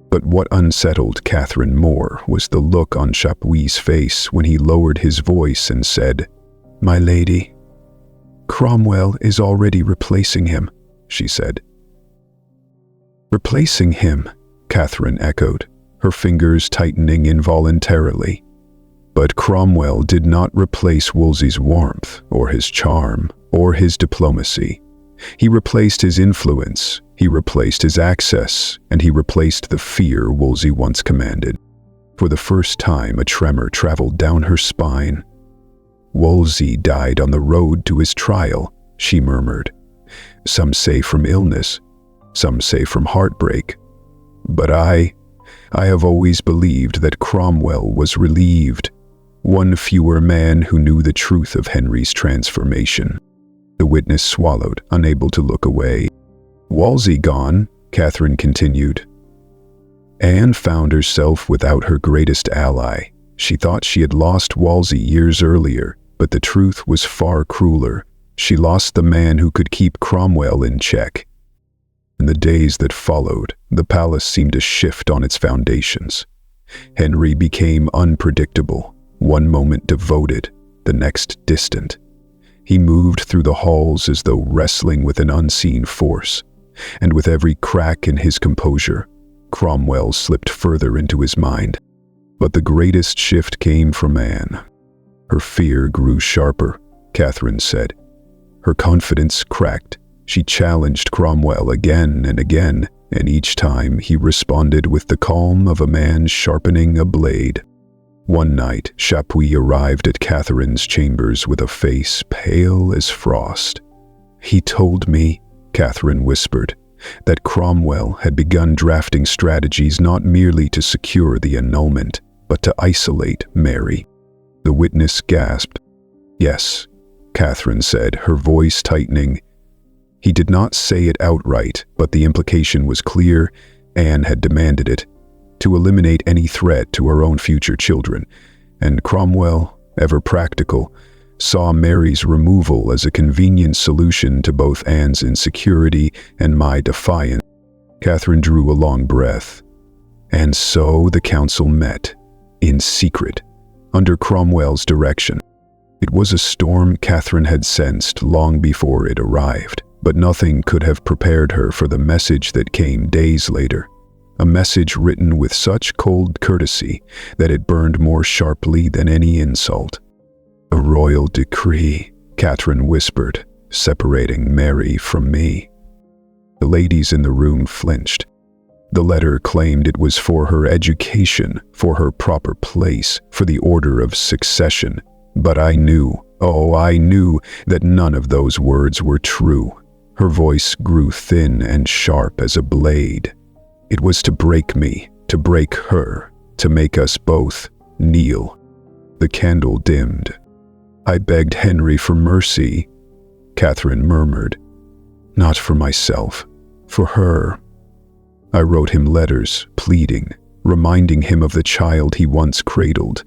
But what unsettled Catherine more was the look on Chapuis's face when he lowered his voice and said, "My lady, Cromwell is already replacing him," she said. "Replacing him," Catherine echoed, her fingers tightening involuntarily. But Cromwell did not replace Wolsey's warmth, or his charm, or his diplomacy. He replaced his influence, he replaced his access, and he replaced the fear Wolsey once commanded. For the first time, a tremor traveled down her spine. "Wolsey died on the road to his trial," she murmured. "Some say from illness, some say from heartbreak. But I have always believed that Cromwell was relieved, one fewer man who knew the truth of Henry's transformation." The witness swallowed, unable to look away. "Wolsey gone," Catherine continued. Anne found herself without her greatest ally. She thought she had lost Wolsey years earlier, but the truth was far crueler. She lost the man who could keep Cromwell in check. In the days that followed, the palace seemed to shift on its foundations. Henry became unpredictable, one moment devoted, the next distant. He moved through the halls as though wrestling with an unseen force, and with every crack in his composure, Cromwell slipped further into his mind. But the greatest shift came from Anne. Her fear grew sharper, Catherine said. Her confidence cracked. She challenged Cromwell again and again, and each time he responded with the calm of a man sharpening a blade. One night, Chapuis arrived at Catherine's chambers with a face pale as frost. "He told me," Catherine whispered, "that Cromwell had begun drafting strategies not merely to secure the annulment, but to isolate Mary." The witness gasped. "Yes," Catherine said, her voice tightening. He did not say it outright, but the implication was clear. Anne had demanded it, to eliminate any threat to her own future children, and Cromwell, ever practical, saw Mary's removal as a convenient solution to both Anne's insecurity and my defiance. Catherine drew a long breath. And so the council met, in secret, under Cromwell's direction. It was a storm Catherine had sensed long before it arrived, but nothing could have prepared her for the message that came days later. A message written with such cold courtesy that it burned more sharply than any insult. "A royal decree," Catherine whispered, separating Mary from me. The ladies in the room flinched. The letter claimed it was for her education, for her proper place, for the order of succession. But I knew, I knew that none of those words were true. Her voice grew thin and sharp as a blade. It was to break me, to break her, to make us both kneel. The candle dimmed. "I begged Henry for mercy," Catherine murmured. "Not for myself, for her. I wrote him letters, pleading, reminding him of the child he once cradled,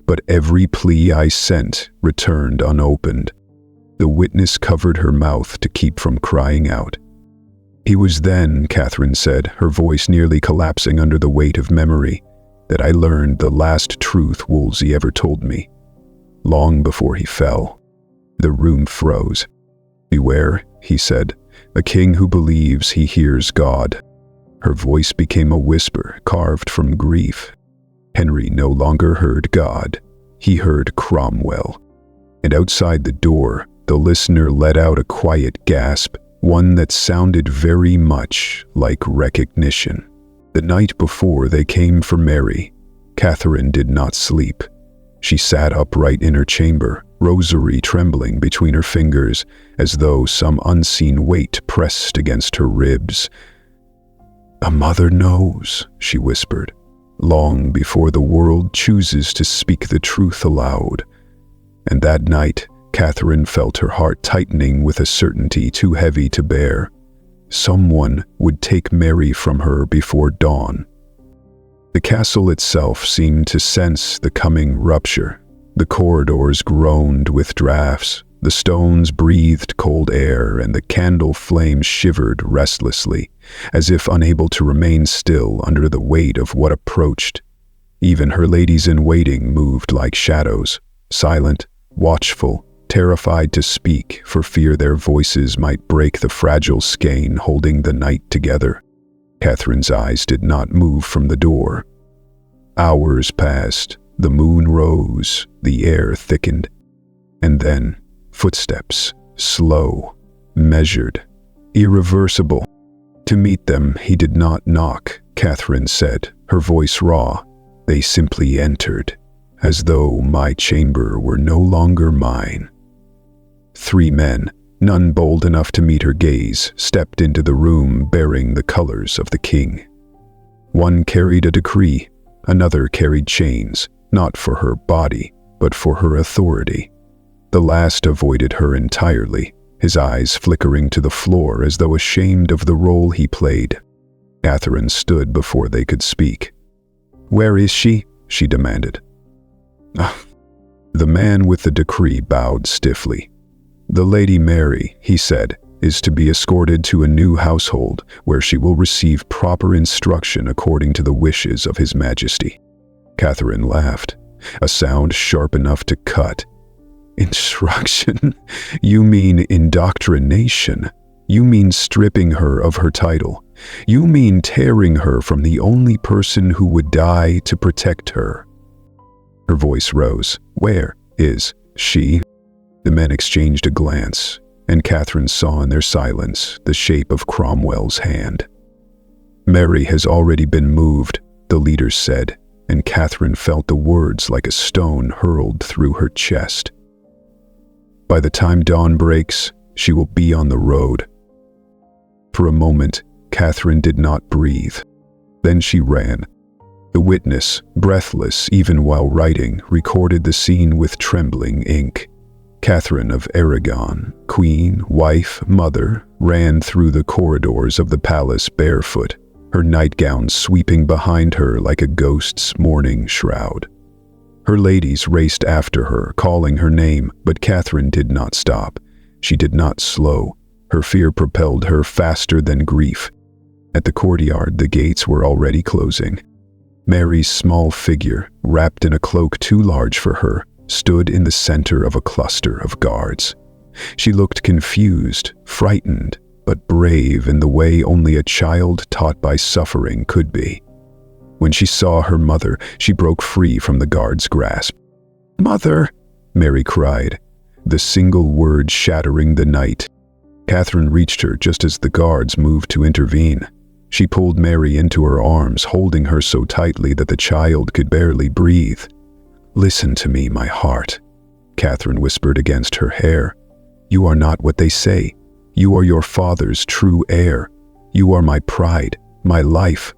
but every plea I sent returned unopened." The witness covered her mouth to keep from crying out. "He was then," Catherine said, her voice nearly collapsing under the weight of memory, "that I learned the last truth Wolsey ever told me. Long before he fell." The room froze. "Beware," he said, "a king who believes he hears God." Her voice became a whisper carved from grief. Henry no longer heard God. He heard Cromwell. And outside the door, the listener let out a quiet gasp, one that sounded very much like recognition. The night before they came for Mary, Catherine did not sleep. She sat upright in her chamber, rosary trembling between her fingers, as though some unseen weight pressed against her ribs. "A mother knows," she whispered, "long before the world chooses to speak the truth aloud." And that night, Catherine felt her heart tightening with a certainty too heavy to bear. Someone would take Mary from her before dawn. The castle itself seemed to sense the coming rupture. The corridors groaned with draughts, the stones breathed cold air, and the candle flames shivered restlessly, as if unable to remain still under the weight of what approached. Even her ladies-in-waiting moved like shadows, silent, watchful, terrified to speak for fear their voices might break the fragile skein holding the night together. Catherine's eyes did not move from the door. Hours passed, the moon rose, the air thickened, and then footsteps, slow, measured, irreversible. To meet them, he did not knock, Catherine said, her voice raw. They simply entered, as though my chamber were no longer mine. 3 men, none bold enough to meet her gaze, stepped into the room bearing the colors of the king. One carried a decree, another carried chains, not for her body, but for her authority. The last avoided her entirely, his eyes flickering to the floor as though ashamed of the role he played. Catherine stood before they could speak. "Where is she?" she demanded. The man with the decree bowed stiffly. "The Lady Mary," he said, "is to be escorted to a new household where she will receive proper instruction according to the wishes of His Majesty." Catherine laughed, a sound sharp enough to cut. "Instruction? You mean indoctrination. You mean stripping her of her title. You mean tearing her from the only person who would die to protect her." Her voice rose. "Where is she?" The men exchanged a glance, and Catherine saw in their silence the shape of Cromwell's hand. "Mary has already been moved," the leader said, and Catherine felt the words like a stone hurled through her chest. "By the time dawn breaks, she will be on the road." For a moment, Catherine did not breathe. Then she ran. The witness, breathless even while writing, recorded the scene with trembling ink. Catherine of Aragon, queen, wife, mother, ran through the corridors of the palace barefoot, her nightgown sweeping behind her like a ghost's mourning shroud. Her ladies raced after her, calling her name, but Catherine did not stop. She did not slow. Her fear propelled her faster than grief. At the courtyard, the gates were already closing. Mary's small figure, wrapped in a cloak too large for her, stood in the center of a cluster of guards. She looked confused, frightened, but brave in the way only a child taught by suffering could be. When she saw her mother, she broke free from the guard's grasp. "Mother!" Mary cried, the single word shattering the night. Catherine reached her just as the guards moved to intervene. She pulled Mary into her arms, holding her so tightly that the child could barely breathe. "Listen to me, my heart," Catherine whispered against her hair. "You are not what they say. You are your father's true heir. You are my pride, my life.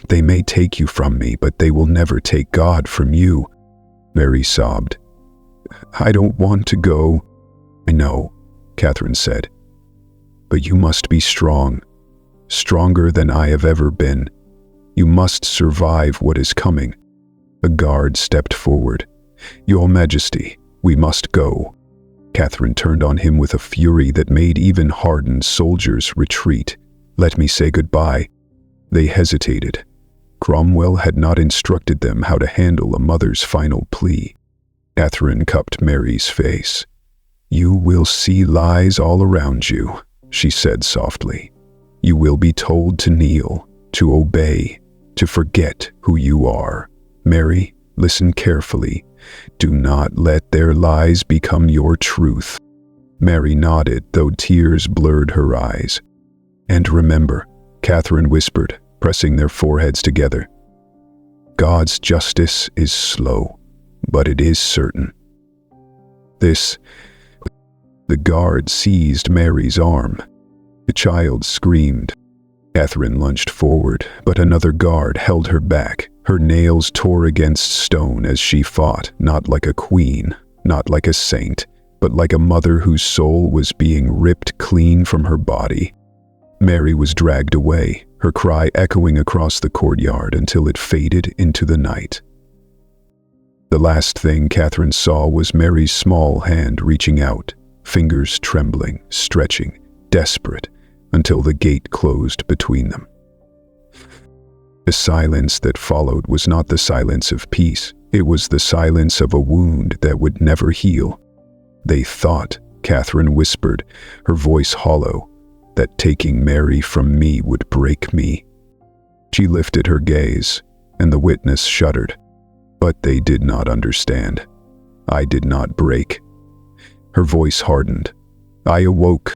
They may take you from me, but they will never take God from you." Mary sobbed. "I don't want to go." "I know," Catherine said. "But you must be strong, stronger than I have ever been. You must survive what is coming." A guard stepped forward. "Your Majesty, we must go." Catherine turned on him with a fury that made even hardened soldiers retreat. "Let me say goodbye." They hesitated. Cromwell had not instructed them how to handle a mother's final plea. Catherine cupped Mary's face. "You will see lies all around you," she said softly. "You will be told to kneel, to obey, to forget who you are. Mary, listen carefully. Do not let their lies become your truth." Mary nodded, though tears blurred her eyes. "And remember," Catherine whispered, pressing their foreheads together, "God's justice is slow, but it is certain." The guard seized Mary's arm. The child screamed. Catherine lunged forward, but another guard held her back. Her nails tore against stone as she fought, not like a queen, not like a saint, but like a mother whose soul was being ripped clean from her body. Mary was dragged away, her cry echoing across the courtyard until it faded into the night. The last thing Catherine saw was Mary's small hand reaching out, fingers trembling, stretching, desperate, until the gate closed between them. The silence that followed was not the silence of peace. It was the silence of a wound that would never heal. "They thought," Catherine whispered, her voice hollow, "that taking Mary from me would break me." She lifted her gaze. and the witness shuddered. But they did not understand. I did not break. Her voice hardened. I awoke.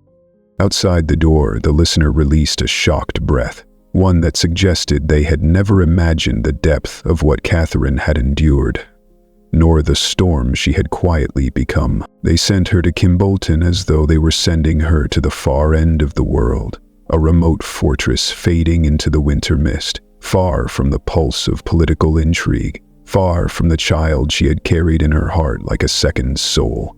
Outside the door, the listener released a shocked breath, one that suggested they had never imagined the depth of what Catherine had endured, nor the storm she had quietly become. They sent her to Kimbolton as though they were sending her to the far end of the world, a remote fortress fading into the winter mist, far from the pulse of political intrigue, far from the child she had carried in her heart like a second soul.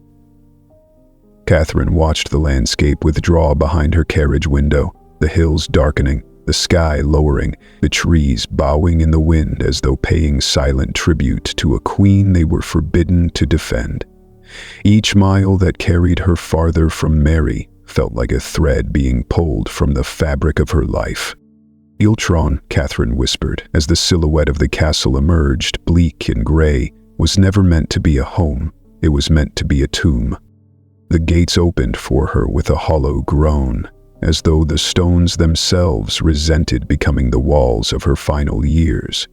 Catherine watched the landscape withdraw behind her carriage window, the hills darkening, the sky lowering, the trees bowing in the wind as though paying silent tribute to a queen they were forbidden to defend. Each mile that carried her farther from Mary felt like a thread being pulled from the fabric of her life. Iltron, Catherine whispered, as the silhouette of the castle emerged, bleak and gray, was never meant to be a home. It was meant to be a tomb. The gates opened for her with a hollow groan, as though the stones themselves resented becoming the walls of her final years.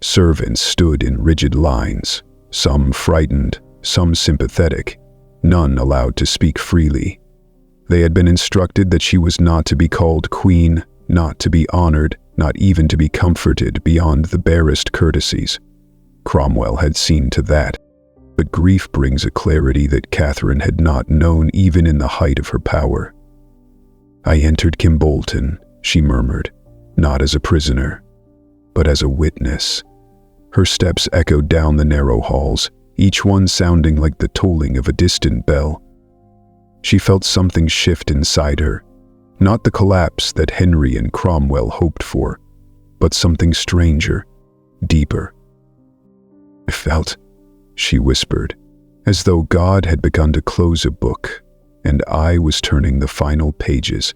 Servants stood in rigid lines, some frightened, some sympathetic, none allowed to speak freely. They had been instructed that she was not to be called queen, not to be honored, not even to be comforted beyond the barest courtesies. Cromwell had seen to that. But grief brings a clarity that Catherine had not known even in the height of her power. I entered Kimbolton, she murmured, not as a prisoner, but as a witness. Her steps echoed down the narrow halls, each one sounding like the tolling of a distant bell. She felt something shift inside her, not the collapse that Henry and Cromwell hoped for, but something stranger, deeper. I felt, she whispered, as though God had begun to close a book, and I was turning the final pages.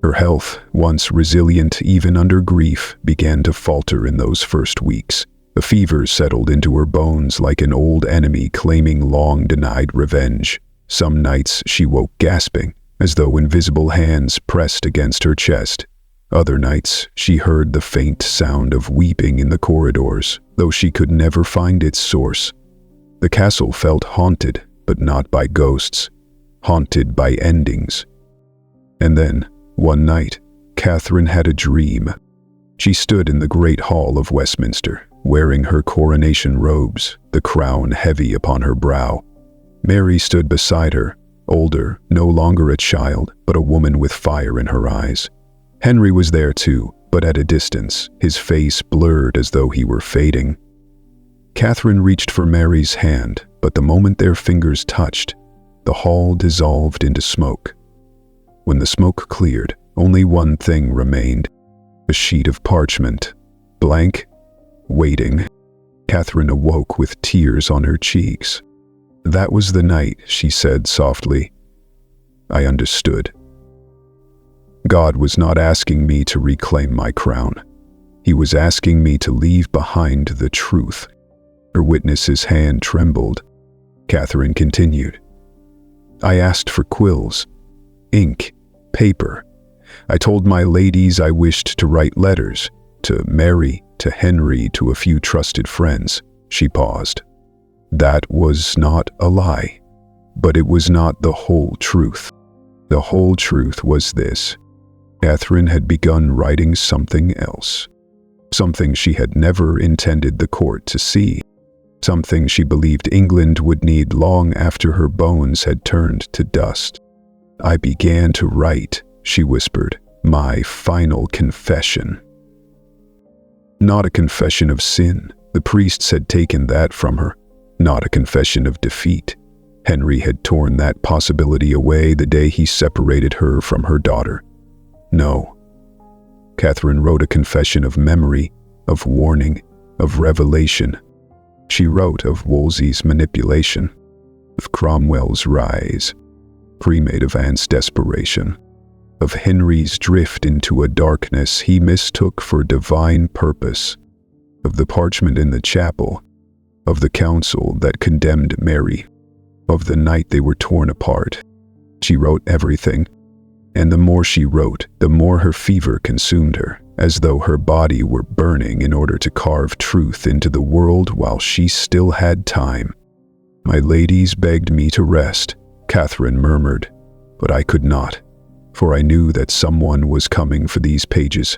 Her health, once resilient even under grief, began to falter in those first weeks. A fever settled into her bones like an old enemy claiming long-denied revenge. Some nights she woke gasping, as though invisible hands pressed against her chest. Other nights she heard the faint sound of weeping in the corridors, though she could never find its source. The castle felt haunted, but not by ghosts, haunted by endings. And then, one night, Catherine had a dream. She stood in the great hall of Westminster, wearing her coronation robes, the crown heavy upon her brow. Mary stood beside her, older, no longer a child, but a woman with fire in her eyes. Henry was there too, but at a distance, his face blurred as though he were fading. Catherine reached for Mary's hand, but the moment their fingers touched, the hall dissolved into smoke. When the smoke cleared, only one thing remained, a sheet of parchment, blank, waiting. Catherine awoke with tears on her cheeks. That was the night, she said softly. I understood. God was not asking me to reclaim my crown. He was asking me to leave behind the truth. Her witness's hand trembled. Catherine continued. I asked for quills, ink, paper. I told my ladies I wished to write letters, to Mary, to Henry, to a few trusted friends. She paused. That was not a lie, but it was not the whole truth. The whole truth was this. Catherine had begun writing something else, something she had never intended the court to see, something she believed England would need long after her bones had turned to dust. I began to write, she whispered, my final confession. Not a confession of sin. The priests had taken that from her. Not a confession of defeat. Henry had torn that possibility away the day he separated her from her daughter. No. Catherine wrote a confession of memory, of warning, of revelation. She wrote of Wolsey's manipulation, of Cromwell's rise, premade of Anne's desperation, of Henry's drift into a darkness he mistook for divine purpose, of the parchment in the chapel, of the council that condemned Mary, of the night they were torn apart. She wrote everything, and the more she wrote, the more her fever consumed her, as though her body were burning in order to carve truth into the world while she still had time. "My ladies begged me to rest," Catherine murmured, "but I could not, for I knew that someone was coming for these pages."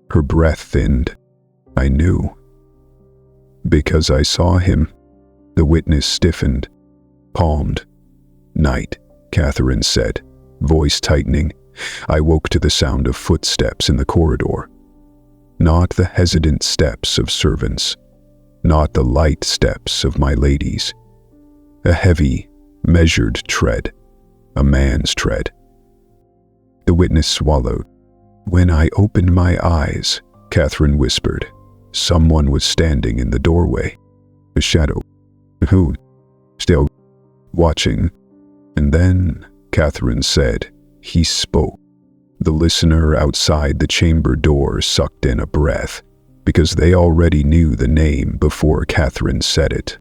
Her breath thinned. "I knew. Because I saw him." The witness stiffened, palmed. "Night," Catherine said, voice tightening. I woke to the sound of footsteps in the corridor. Not the hesitant steps of servants, not the light steps of my ladies. A heavy, measured tread, a man's tread. The witness swallowed. "When I opened my eyes," Catherine whispered, "someone was standing in the doorway. A shadow. Who? Still watching." And then, Catherine said, he spoke. The listener outside the chamber door sucked in a breath, because they already knew the name before Catherine said it.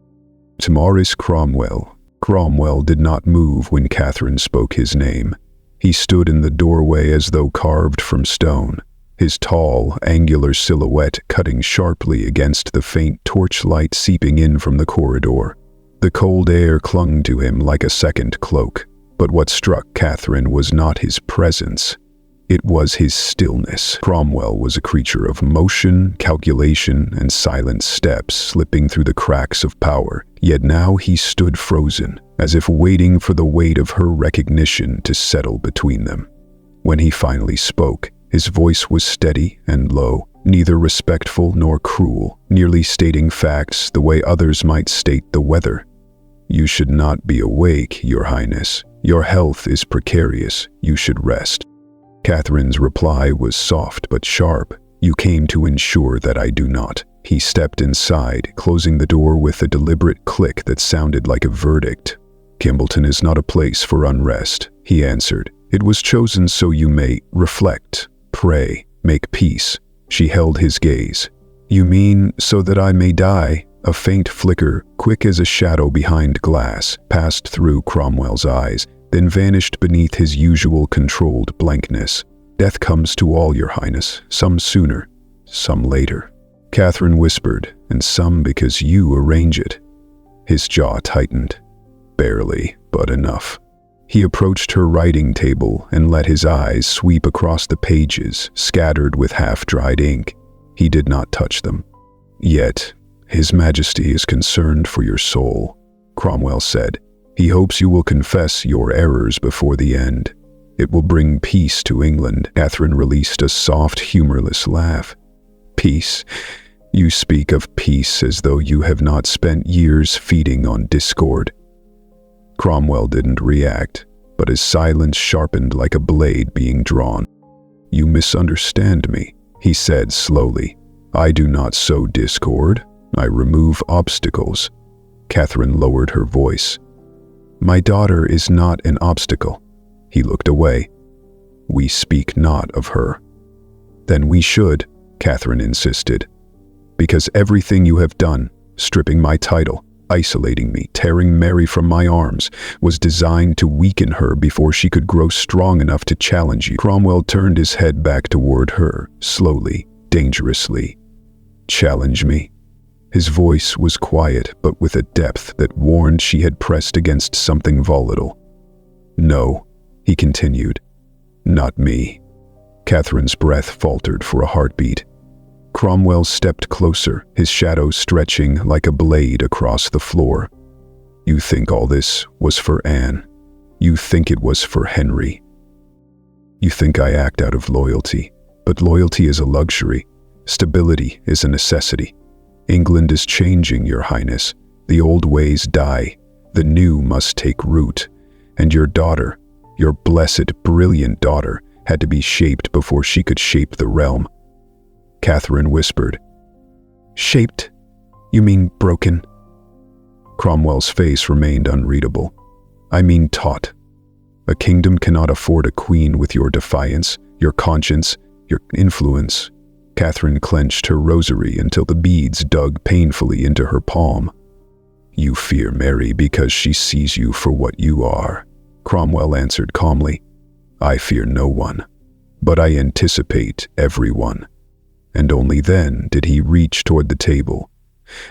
Maurice Cromwell. Cromwell did not move when Catherine spoke his name. He stood in the doorway as though carved from stone, his tall, angular silhouette cutting sharply against the faint torchlight seeping in from the corridor. The cold air clung to him like a second cloak, but what struck Catherine was not his presence. It was his stillness. Cromwell was a creature of motion, calculation, and silent steps slipping through the cracks of power, yet now he stood frozen, as if waiting for the weight of her recognition to settle between them. When he finally spoke, his voice was steady and low, neither respectful nor cruel, nearly stating facts the way others might state the weather. "You should not be awake, Your Highness. Your health is precarious. You should rest." Catherine's reply was soft but sharp. "You came to ensure that I do not." He stepped inside, closing the door with a deliberate click that sounded like a verdict. "Kimbleton is not a place for unrest," he answered. "It was chosen so you may reflect, pray, make peace." She held his gaze. "You mean so that I may die?" A faint flicker, quick as a shadow behind glass, passed through Cromwell's eyes, then vanished beneath his usual controlled blankness. "Death comes to all, Your Highness, some sooner, some later," Catherine whispered, "and some because you arrange it." His jaw tightened. Barely, but enough. He approached her writing table and let his eyes sweep across the pages, scattered with half-dried ink. He did not touch them. "Yet, His Majesty is concerned for your soul," Cromwell said. "He hopes you will confess your errors before the end. It will bring peace to England." Catherine released a soft, humorless laugh. "Peace? You speak of peace as though you have not spent years feeding on discord." Cromwell didn't react, but his silence sharpened like a blade being drawn. "You misunderstand me," he said slowly. "I do not sow discord. I remove obstacles." Catherine lowered her voice. "My daughter is not an obstacle." He looked away. "We speak not of her." "Then we should," Catherine insisted. "Because everything you have done, stripping my title, isolating me, tearing Mary from my arms, was designed to weaken her before she could grow strong enough to challenge you." Cromwell turned his head back toward her, slowly, dangerously. "Challenge me?" His voice was quiet, but with a depth that warned she had pressed against something volatile. "No," he continued. "Not me." Catherine's breath faltered for a heartbeat. Cromwell stepped closer, his shadow stretching like a blade across the floor. "You think all this was for Anne. You think it was for Henry. You think I act out of loyalty, but loyalty is a luxury. Stability is a necessity. England is changing, Your Highness. The old ways die. The new must take root. And your daughter, your blessed, brilliant daughter, had to be shaped before she could shape the realm." Catherine whispered. "Shaped? You mean broken?" Cromwell's face remained unreadable. "I mean taught. A kingdom cannot afford a queen with your defiance, your conscience, your influence." Catherine clenched her rosary until the beads dug painfully into her palm. "You fear Mary because she sees you for what you are," Cromwell answered calmly. "I fear no one, but I anticipate everyone. and only then did he reach toward the table.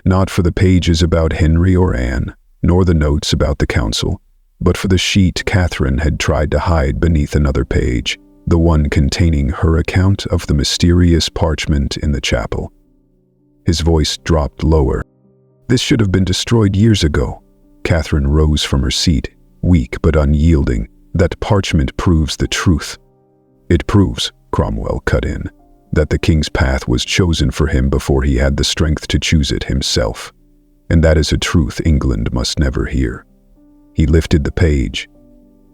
Not for the pages about Henry or Anne, nor the notes about the council, but for the sheet Catherine had tried to hide beneath another page, the one containing her account of the mysterious parchment in the chapel. His voice dropped lower. "This should have been destroyed years ago." Catherine rose from her seat, weak but unyielding. "That parchment proves the truth." "It proves," Cromwell cut in, "that the king's path was chosen for him before he had the strength to choose it himself. And that is a truth England must never hear." He lifted the page.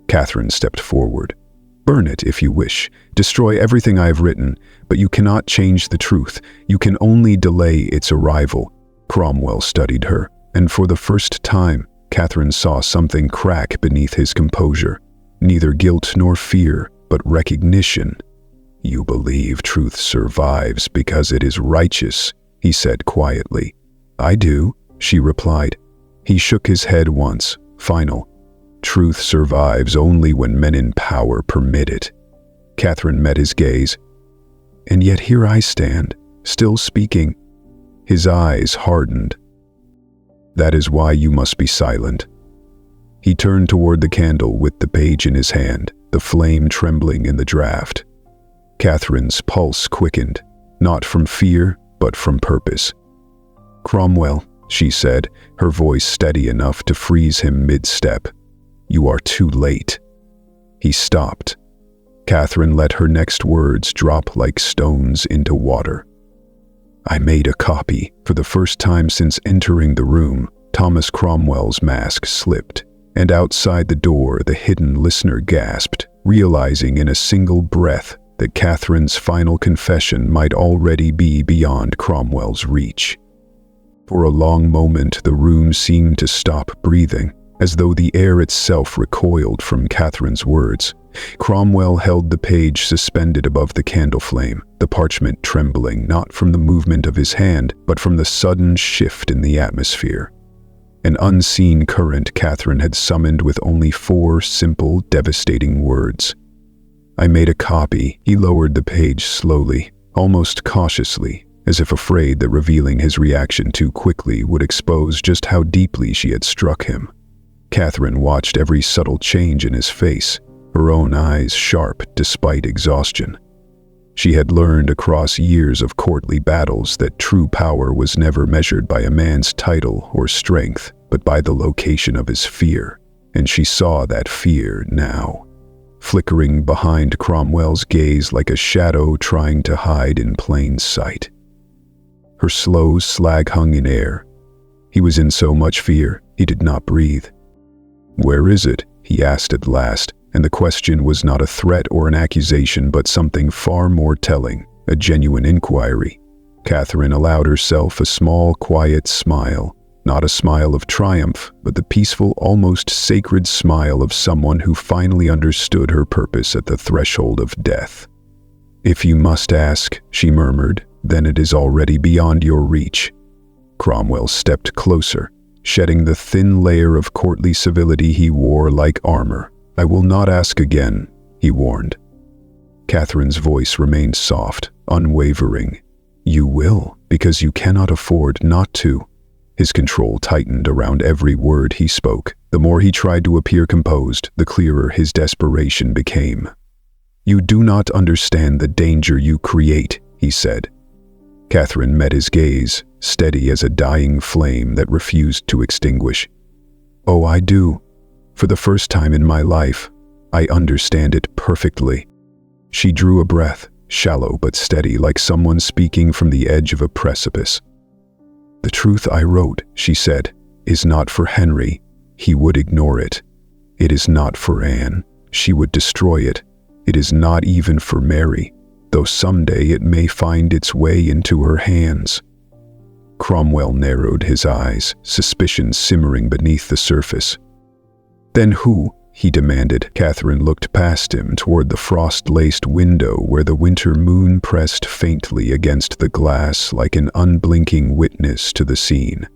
Catherine stepped forward. "Burn it if you wish. Destroy everything I have written, but you cannot change the truth. You can only delay its arrival." Cromwell studied her, and for the first time, Catherine saw something crack beneath his composure. Neither guilt nor fear, but recognition. "You believe truth survives because it is righteous," he said quietly. "I do," she replied. He shook his head once, final. "Truth survives only when men in power permit it." Catherine met his gaze. "And yet here I stand, still speaking." His eyes hardened. "That is why you must be silent." He turned toward the candle with the page in his hand, the flame trembling in the draft. Catherine's pulse quickened, not from fear, but from purpose. "Cromwell," she said, her voice steady enough to freeze him mid-step. "You are too late." He stopped. Catherine let her next words drop like stones into water. "I made a copy." For the first time since entering the room, Thomas Cromwell's mask slipped, and outside the door the hidden listener gasped, realizing in a single breath that Catherine's final confession might already be beyond Cromwell's reach. For a long moment the room seemed to stop breathing, as though the air itself recoiled from Catherine's words. Cromwell held the page suspended above the candle flame, the parchment trembling not from the movement of his hand, but from the sudden shift in the atmosphere. An unseen current Catherine had summoned with only 4 simple, devastating words. "I made a copy." He lowered the page slowly, almost cautiously, as if afraid that revealing his reaction too quickly would expose just how deeply she had struck him. Catherine watched every subtle change in his face, her own eyes sharp despite exhaustion. She had learned across years of courtly battles that true power was never measured by a man's title or strength, but by the location of his fear, and she saw that fear now, flickering behind Cromwell's gaze like a shadow trying to hide in plain sight. Her slow slag hung in air. He was in so much fear, he did not breathe. "Where is it?" he asked at last, and the question was not a threat or an accusation, but something far more telling, a genuine inquiry. Catherine allowed herself a small, quiet smile, not a smile of triumph, but the peaceful, almost sacred smile of someone who finally understood her purpose at the threshold of death. "If you must ask," she murmured, "then it is already beyond your reach." Cromwell stepped closer, shedding the thin layer of courtly civility he wore like armor. "I will not ask again," he warned. Catherine's voice remained soft, unwavering. "You will, because you cannot afford not to." His control tightened around every word he spoke. The more he tried to appear composed, the clearer his desperation became. "You do not understand the danger you create," he said. Catherine met his gaze, steady as a dying flame that refused to extinguish. "Oh, I do. For the first time in my life, I understand it perfectly." She drew a breath, shallow but steady, like someone speaking from the edge of a precipice. "The truth I wrote," she said, "is not for Henry. He would ignore it. It is not for Anne. She would destroy it. It is not even for Mary, though someday it may find its way into her hands." Cromwell narrowed his eyes, suspicion simmering beneath the surface. "Then who?" he demanded. Catherine looked past him toward the frost-laced window where the winter moon pressed faintly against the glass like an unblinking witness to the scene.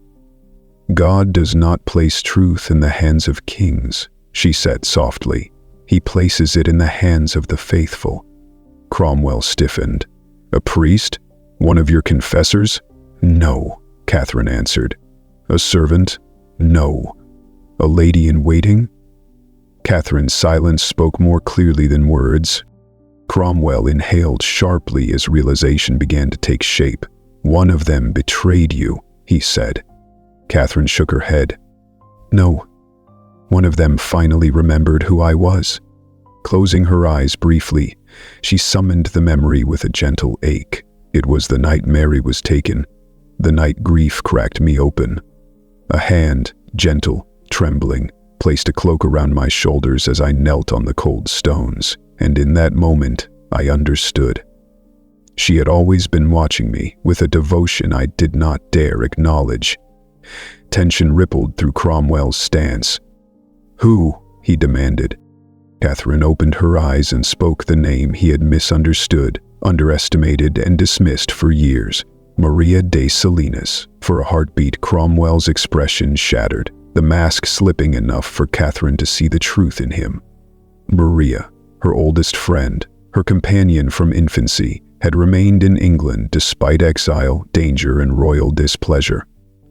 "God does not place truth in the hands of kings," she said softly. "He places it in the hands of the faithful." Cromwell stiffened. "A priest?" One of your confessors? No, Catherine answered. A servant? No. A lady in waiting? Catherine's silence spoke more clearly than words. Cromwell inhaled sharply as realization began to take shape. One of them betrayed you, he said. Catherine shook her head. No. One of them finally remembered who I was. Closing her eyes briefly, she summoned the memory with a gentle ache. It was the night Mary was taken, the night grief cracked me open. A hand, gentle, trembling, placed a cloak around my shoulders as I knelt on the cold stones, and in that moment, I understood. She had always been watching me with a devotion I did not dare acknowledge. Tension rippled through Cromwell's stance. Who? He demanded. Catherine opened her eyes and spoke the name he had misunderstood, underestimated, and dismissed for years. Maria de Salinas. For a heartbeat, Cromwell's expression shattered, the mask slipping enough for Catherine to see the truth in him. Maria, her oldest friend, her companion from infancy, had remained in England despite exile, danger, and royal displeasure.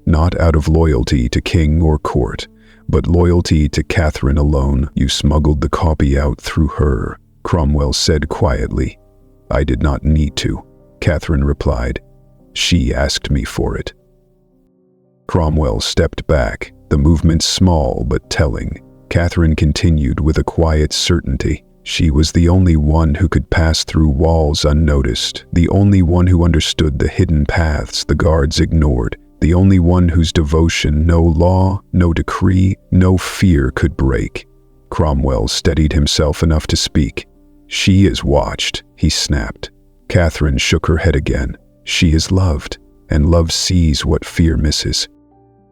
Not out of loyalty to king or court, but loyalty to Catherine alone. You smuggled the copy out through her, Cromwell said quietly. I did not need to, Catherine replied. She asked me for it. Cromwell stepped back, the movement small but telling. Catherine continued with a quiet certainty. She was the only one who could pass through walls unnoticed, the only one who understood the hidden paths the guards ignored, the only one whose devotion no law, no decree, no fear could break. Cromwell steadied himself enough to speak. She is watched, he snapped. Catherine shook her head again. She is loved, and love sees what fear misses.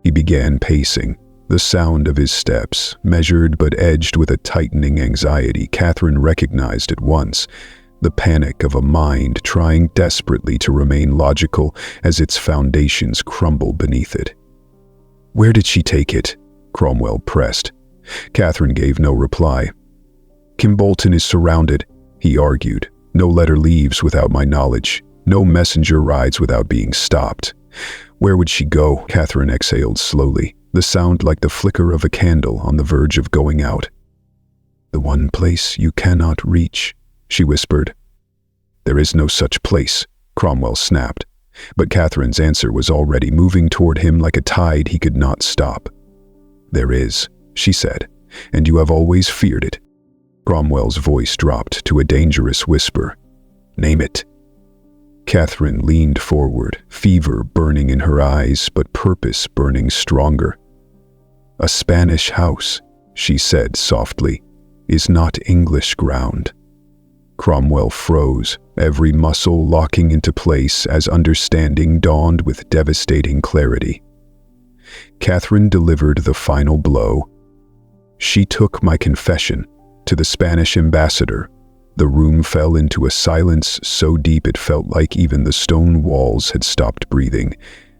He began pacing. The sound of his steps, measured but edged with a tightening anxiety, Catherine recognized at once. The panic of a mind trying desperately to remain logical as its foundations crumble beneath it. Where did she take it? Cromwell pressed. Catherine gave no reply. Kimbolton is surrounded, he argued. No letter leaves without my knowledge. No messenger rides without being stopped. Where would she go? Catherine exhaled slowly, the sound like the flicker of a candle on the verge of going out. The one place you cannot reach, she whispered. There is no such place, Cromwell snapped. But Catherine's answer was already moving toward him like a tide he could not stop. There is, she said, and you have always feared it. Cromwell's voice dropped to a dangerous whisper. Name it. Catherine leaned forward, fever burning in her eyes, but purpose burning stronger. A Spanish house, she said softly, is not English ground. Cromwell froze, every muscle locking into place as understanding dawned with devastating clarity. Catherine delivered the final blow. She took my confession to the Spanish ambassador. The room fell into a silence so deep it felt like even the stone walls had stopped breathing.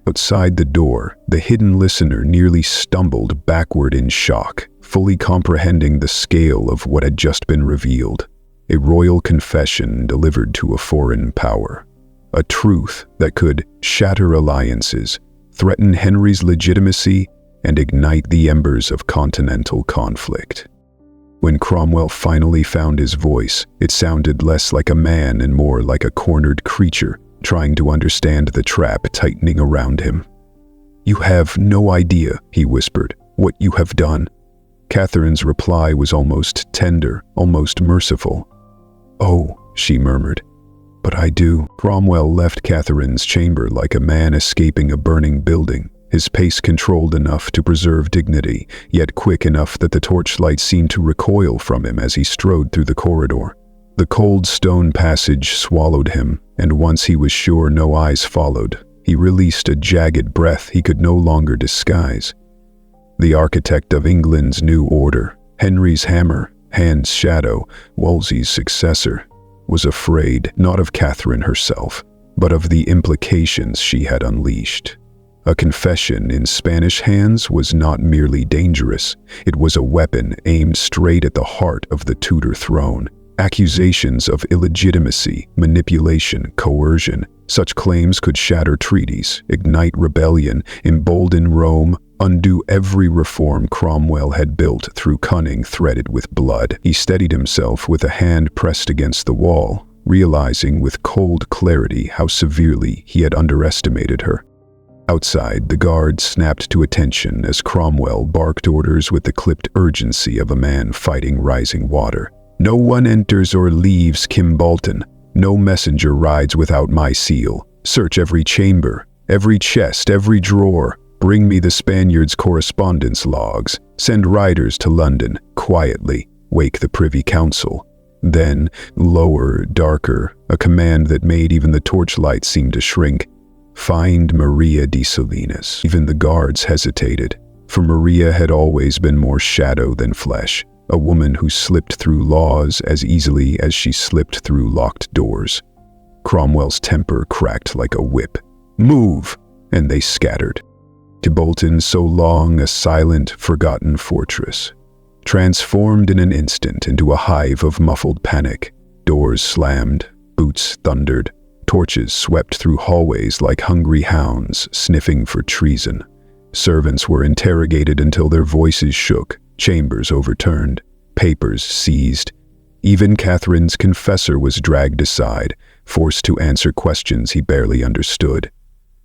Outside the door, the hidden listener nearly stumbled backward in shock, fully comprehending the scale of what had just been revealed. A royal confession delivered to a foreign power. A truth that could shatter alliances, threaten Henry's legitimacy, and ignite the embers of continental conflict. When Cromwell finally found his voice, it sounded less like a man and more like a cornered creature, trying to understand the trap tightening around him. You have no idea, he whispered, what you have done. Catherine's reply was almost tender, almost merciful. Oh, she murmured. But I do. Cromwell left Catherine's chamber like a man escaping a burning building, his pace controlled enough to preserve dignity, yet quick enough that the torchlight seemed to recoil from him as he strode through the corridor. The cold stone passage swallowed him, and once he was sure no eyes followed, he released a jagged breath he could no longer disguise. The architect of England's new order, Henry's hammer, Hand's shadow, Wolsey's successor, was afraid not of Catherine herself, but of the implications she had unleashed. A confession in Spanish hands was not merely dangerous, it was a weapon aimed straight at the heart of the Tudor throne. Accusations of illegitimacy, manipulation, coercion. Such claims could shatter treaties, ignite rebellion, embolden Rome, undo every reform Cromwell had built through cunning threaded with blood. He steadied himself with a hand pressed against the wall, realizing with cold clarity how severely he had underestimated her. Outside, the guards snapped to attention as Cromwell barked orders with the clipped urgency of a man fighting rising water. "No one enters or leaves Kimbolton. No messenger rides without my seal. Search every chamber, every chest, every drawer. Bring me the Spaniards' correspondence logs. Send riders to London, quietly. Wake the Privy Council." Then, lower, darker, a command that made even the torchlight seem to shrink. "Find Maria de Salinas." Even the guards hesitated, for Maria had always been more shadow than flesh, a woman who slipped through laws as easily as she slipped through locked doors. Cromwell's temper cracked like a whip. "Move!" And they scattered. To Bolton, so long a silent, forgotten fortress, transformed in an instant into a hive of muffled panic. Doors slammed, boots thundered, torches swept through hallways like hungry hounds sniffing for treason. Servants were interrogated until their voices shook, chambers overturned, papers seized. Even Catherine's confessor was dragged aside, forced to answer questions he barely understood.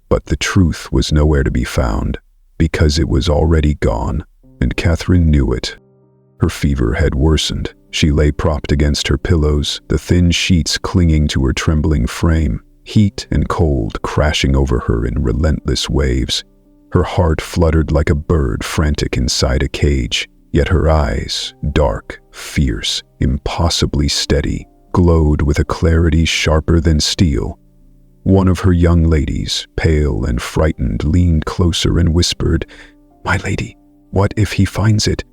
But the truth was nowhere to be found, because it was already gone, and Catherine knew it. Her fever had worsened. She lay propped against her pillows, the thin sheets clinging to her trembling frame, heat and cold crashing over her in relentless waves. Her heart fluttered like a bird frantic inside a cage, yet her eyes, dark, fierce, impossibly steady, glowed with a clarity sharper than steel. One of her young ladies, pale and frightened, leaned closer and whispered, "My lady, what if he finds it?"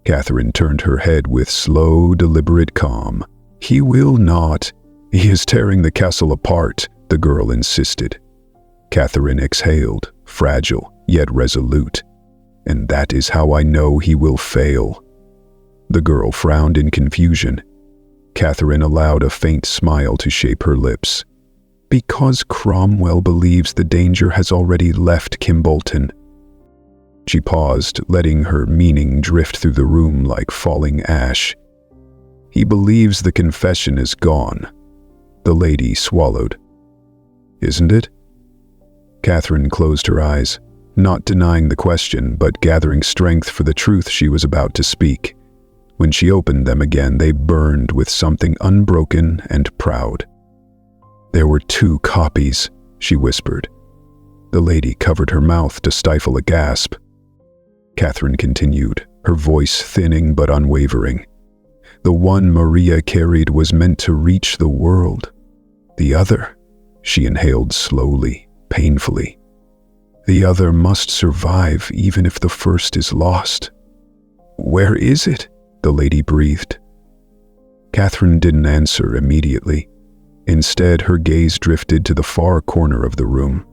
Catherine turned her head with slow, deliberate calm. "He will not. He is tearing the castle apart," the girl insisted. Catherine exhaled, fragile, yet resolute. "And that is how I know he will fail." The girl frowned in confusion. Catherine allowed a faint smile to shape her lips. "Because Cromwell believes the danger has already left Kimbolton." She paused, letting her meaning drift through the room like falling ash. "He believes the confession is gone." The lady swallowed. "Isn't it?" Catherine closed her eyes, not denying the question, but gathering strength for the truth she was about to speak. When she opened them again, they burned with something unbroken and proud. "There were 2 copies," she whispered. The lady covered her mouth to stifle a gasp. Catherine continued, her voice thinning but unwavering. "The one Maria carried was meant to reach the world. The other," she inhaled slowly, painfully, "the other must survive even if the first is lost." "Where is it?" the lady breathed. Catherine didn't answer immediately. Instead, her gaze drifted to the far corner of the room,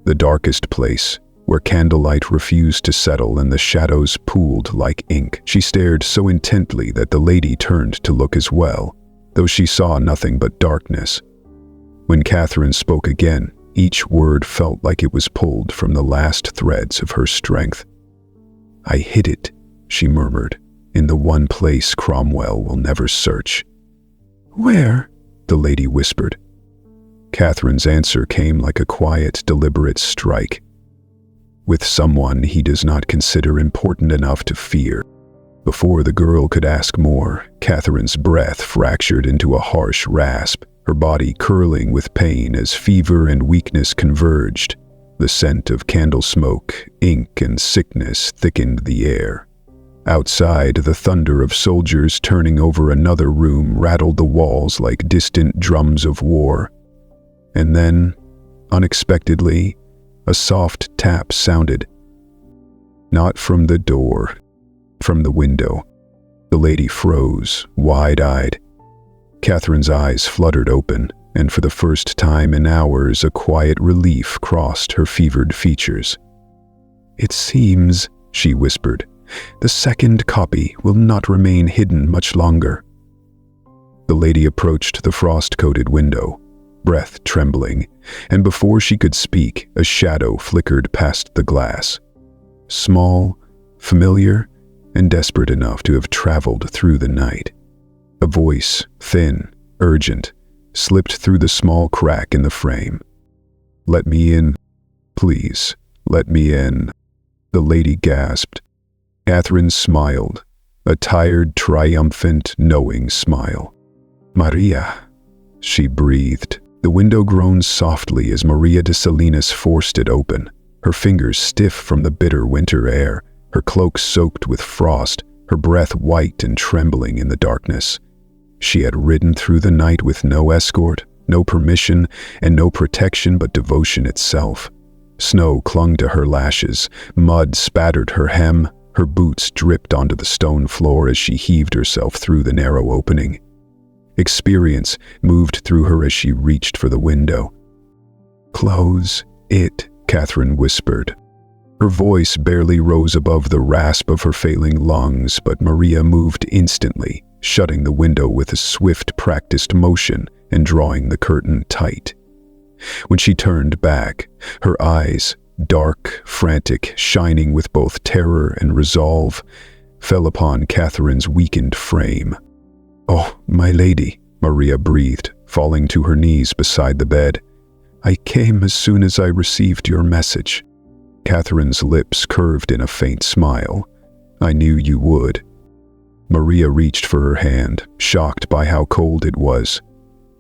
the darkest place, where candlelight refused to settle and the shadows pooled like ink. She stared so intently that the lady turned to look as well, though she saw nothing but darkness. When Catherine spoke again, each word felt like it was pulled from the last threads of her strength. "I hid it," she murmured, "in the one place Cromwell will never search." "Where?" the lady whispered. Catherine's answer came like a quiet, deliberate strike. "With someone he does not consider important enough to fear." Before the girl could ask more, Catherine's breath fractured into a harsh rasp, her body curling with pain as fever and weakness converged. The scent of candle smoke, ink, and sickness thickened the air. Outside, the thunder of soldiers turning over another room rattled the walls like distant drums of war. And then, unexpectedly, a soft tap sounded. Not from the door, from the window. The lady froze, wide-eyed. Catherine's eyes fluttered open, and for the first time in hours a quiet relief crossed her fevered features. "It seems," she whispered, "the second copy will not remain hidden much longer." The lady approached the frost-coated window, breath trembling, and before she could speak, a shadow flickered past the glass. Small, familiar, and desperate enough to have traveled through the night. A voice, thin, urgent, slipped through the small crack in the frame. "Let me in. Please, let me in." The lady gasped. Catherine smiled, a tired, triumphant, knowing smile. "Maria," she breathed. The window groaned softly as Maria de Salinas forced it open, her fingers stiff from the bitter winter air, her cloak soaked with frost, her breath white and trembling in the darkness. She had ridden through the night with no escort, no permission, and no protection but devotion itself. Snow clung to her lashes, mud spattered her hem, her boots dripped onto the stone floor as she heaved herself through the narrow opening. Experience moved through her as she reached for the window. "Close it," Catherine whispered. Her voice barely rose above the rasp of her failing lungs, but Maria moved instantly, shutting the window with a swift, practiced motion and drawing the curtain tight. When she turned back, her eyes, dark, frantic, shining with both terror and resolve, fell upon Catherine's weakened frame. "Oh, my lady," Maria breathed, falling to her knees beside the bed. "I came as soon as I received your message." Catherine's lips curved in a faint smile. "I knew you would." Maria reached for her hand, shocked by how cold it was.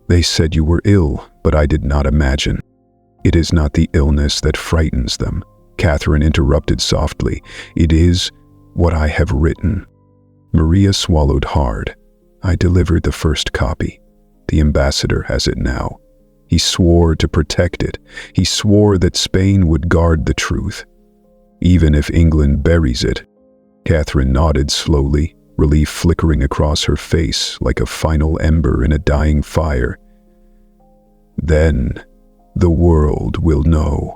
"They said you were ill, but I did not imagine." "It is not the illness that frightens them," Catherine interrupted softly. "It is what I have written." Maria swallowed hard. "I delivered the first copy. The ambassador has it now. He swore to protect it. He swore that Spain would guard the truth. Even if England buries it." Catherine nodded slowly, relief flickering across her face like a final ember in a dying fire. "Then the world will know."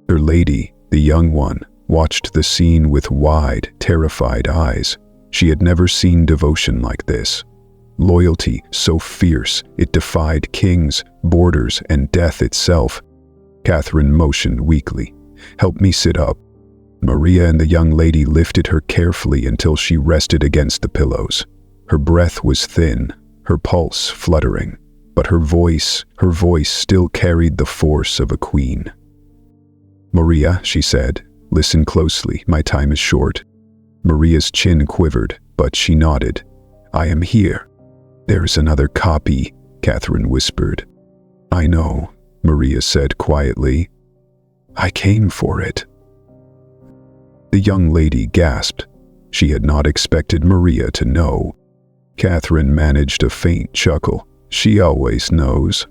Her lady, the young one, watched the scene with wide, terrified eyes. She had never seen devotion like this. Loyalty so fierce it defied kings, borders, and death itself. Catherine motioned weakly. "Help me sit up." Maria and the young lady lifted her carefully until she rested against the pillows. Her breath was thin, her pulse fluttering, but her voice still carried the force of a queen. "Maria," she said, "listen closely, my time is short." Maria's chin quivered, but she nodded. "I am here." "There's another copy," Catherine whispered. "I know," Maria said quietly. "I came for it." The young lady gasped. She had not expected Maria to know. Catherine managed a faint chuckle. "She always knows."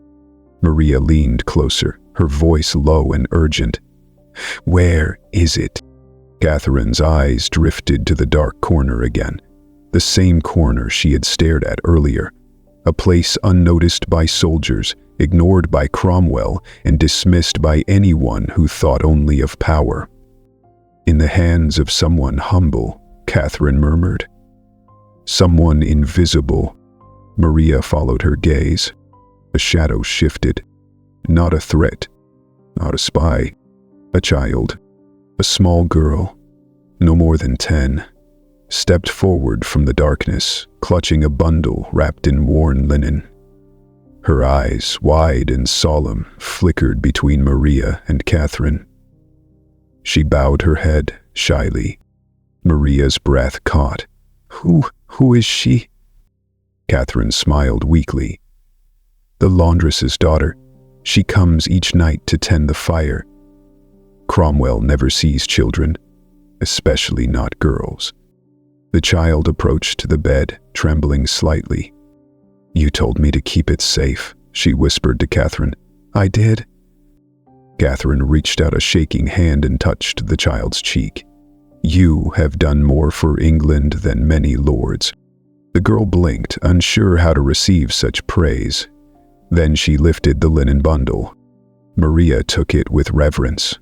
Maria leaned closer, her voice low and urgent. "Where is it?" Catherine's eyes drifted to the dark corner again, the same corner she had stared at earlier, a place unnoticed by soldiers, ignored by Cromwell, and dismissed by anyone who thought only of power. "In the hands of someone humble," Catherine murmured. "Someone invisible." Maria followed her gaze. A shadow shifted. Not a threat, not a spy, a child. A small girl, no more than 10, stepped forward from the darkness, clutching a bundle wrapped in worn linen. Her eyes, wide and solemn, flickered between Maria and Catherine. She bowed her head shyly. Maria's breath caught. Who is she?" Catherine smiled weakly. "The laundress's daughter. She comes each night to tend the fire. Cromwell never sees children, especially not girls." The child approached the bed, trembling slightly. "You told me to keep it safe," she whispered to Catherine. "I did." Catherine reached out a shaking hand and touched the child's cheek. "You have done more for England than many lords." The girl blinked, unsure how to receive such praise. Then she lifted the linen bundle. Maria took it with reverence,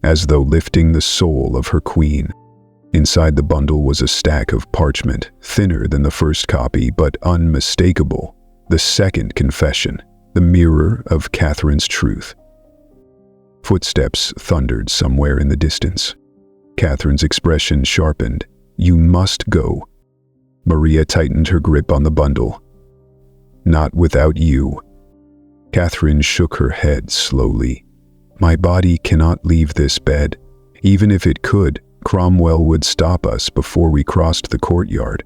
as though lifting the soul of her queen. Inside the bundle was a stack of parchment, thinner than the first copy but unmistakable, The second confession, the mirror of Catherine's truth. Footsteps thundered somewhere in the distance. Catherine's expression sharpened. "You must go." Maria tightened her grip on the bundle. "Not without you." Catherine shook her head slowly. "My body cannot leave this bed. Even if it could, Cromwell would stop us before we crossed the courtyard.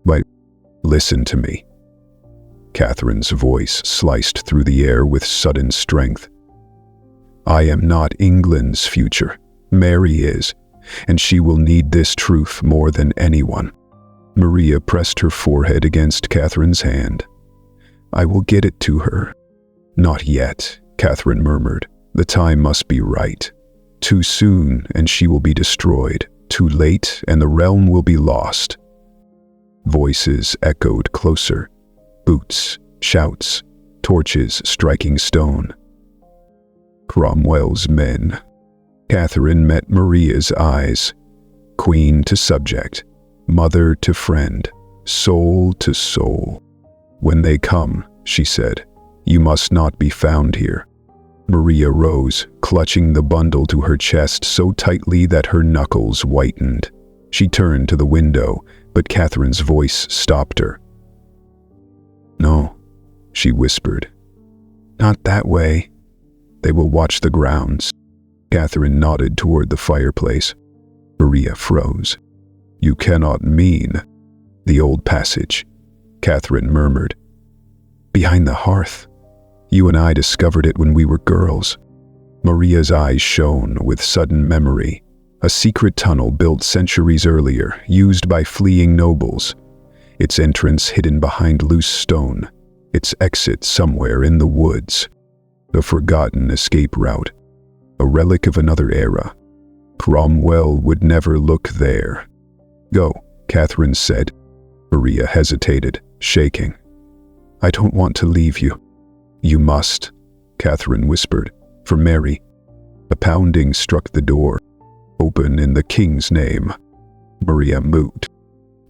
But listen to me." Catherine's voice sliced through the air with sudden strength. "I am not England's future. Mary is, and she will need this truth more than anyone." Maria pressed her forehead against Catherine's hand. "I will get it to her." "Not yet," Catherine murmured. "The time must be right. Too soon, and she will be destroyed. Too late, and the realm will be lost." Voices echoed closer. Boots, shouts, torches striking stone. Cromwell's men. Catherine met Maria's eyes. Queen to subject, mother to friend, soul to soul. "When they come," she said, "you must not be found here." Maria rose, clutching the bundle to her chest so tightly that her knuckles whitened. She turned to the window, but Catherine's voice stopped her. "No," she whispered. "Not that way. They will watch the grounds." Catherine nodded toward the fireplace. Maria froze. "You cannot mean—" "The old passage," Catherine murmured. "Behind the hearth. You and I discovered it when we were girls." Maria's eyes shone with sudden memory. A secret tunnel built centuries earlier, used by fleeing nobles. Its entrance hidden behind loose stone. Its exit somewhere in the woods. A forgotten escape route. A relic of another era. Cromwell would never look there. "Go," Catherine said. Maria hesitated, shaking. "I don't want to leave you." "You must," Catherine whispered, "for Mary." A pounding struck the door. "Open in the king's name." Maria moved.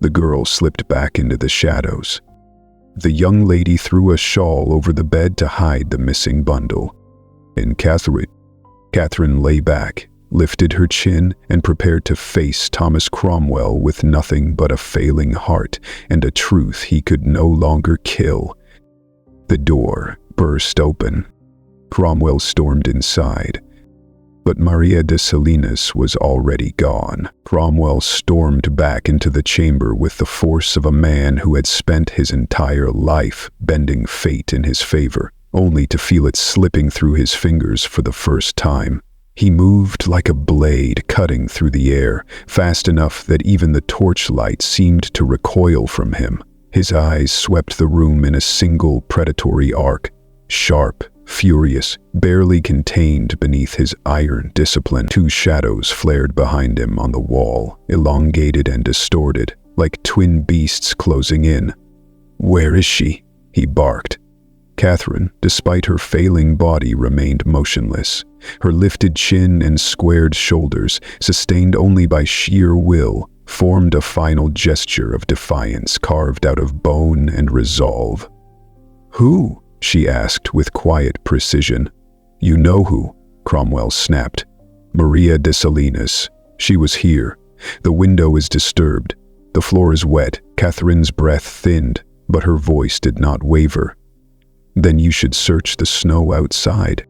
The girl slipped back into the shadows. The young lady threw a shawl over the bed to hide the missing bundle. And Catherine lay back, lifted her chin, and prepared to face Thomas Cromwell with nothing but a failing heart and a truth he could no longer kill. The door burst open. Cromwell stormed inside. But Maria de Salinas was already gone. Cromwell stormed back into the chamber with the force of a man who had spent his entire life bending fate in his favor, only to feel it slipping through his fingers for the first time. He moved like a blade cutting through the air, fast enough that even the torchlight seemed to recoil from him. His eyes swept the room in a single predatory arc, sharp, furious, barely contained beneath his iron discipline. Two shadows flared behind him on the wall, elongated and distorted, like twin beasts closing in. "Where is she?" he barked. Catherine, despite her failing body, remained motionless. Her lifted chin and squared shoulders, sustained only by sheer will, formed a final gesture of defiance carved out of bone and resolve. "Who?" she asked with quiet precision. "You know who," Cromwell snapped. "Maria de Salinas. She was here. The window is disturbed. The floor is wet." Catherine's breath thinned, but her voice did not waver. "Then you should search the snow outside."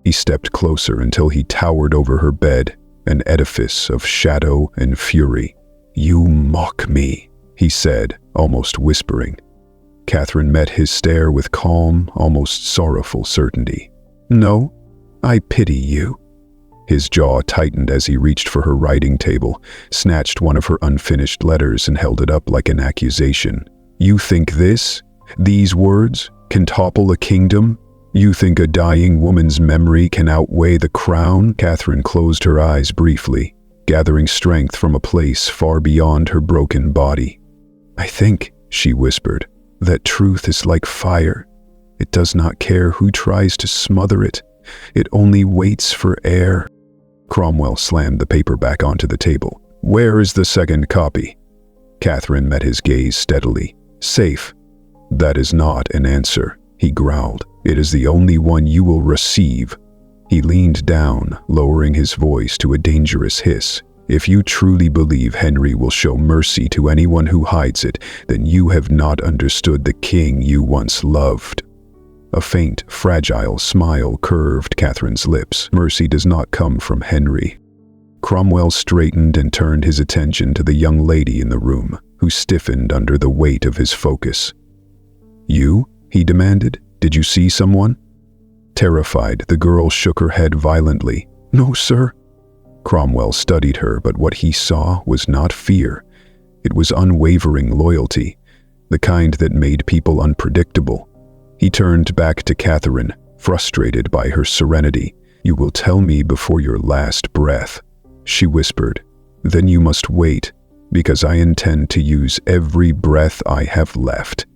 He stepped closer until he towered over her bed, an edifice of shadow and fury. "You mock me," he said, almost whispering. Catherine met his stare with calm, almost sorrowful certainty. "No, I pity you." His jaw tightened as he reached for her writing table, snatched one of her unfinished letters and held it up like an accusation. "You think these words, can topple a kingdom? You think a dying woman's memory can outweigh the crown?" Catherine closed her eyes briefly, gathering strength from a place far beyond her broken body. "I think," she whispered, "that truth is like fire. It does not care who tries to smother it. It only waits for air." Cromwell slammed the paper back onto the table. "Where is the second copy?" Catherine met his gaze steadily. "Safe. "That is not an answer," he growled. "It is the only one you will receive." He leaned down, lowering his voice to a dangerous hiss. "If you truly believe Henry will show mercy to anyone who hides it, then you have not understood the king you once loved." A faint, fragile smile curved Catherine's lips. "Mercy does not come from Henry." Cromwell straightened and turned his attention to the young lady in the room, who stiffened under the weight of his focus. "You?" he demanded. "Did you see someone?" Terrified, the girl shook her head violently. "No, sir." Cromwell studied her, but what he saw was not fear. It was unwavering loyalty, the kind that made people unpredictable. He turned back to Catherine, frustrated by her serenity. "You will tell me before your last breath," she whispered. "Then you must wait, because I intend to use every breath I have left."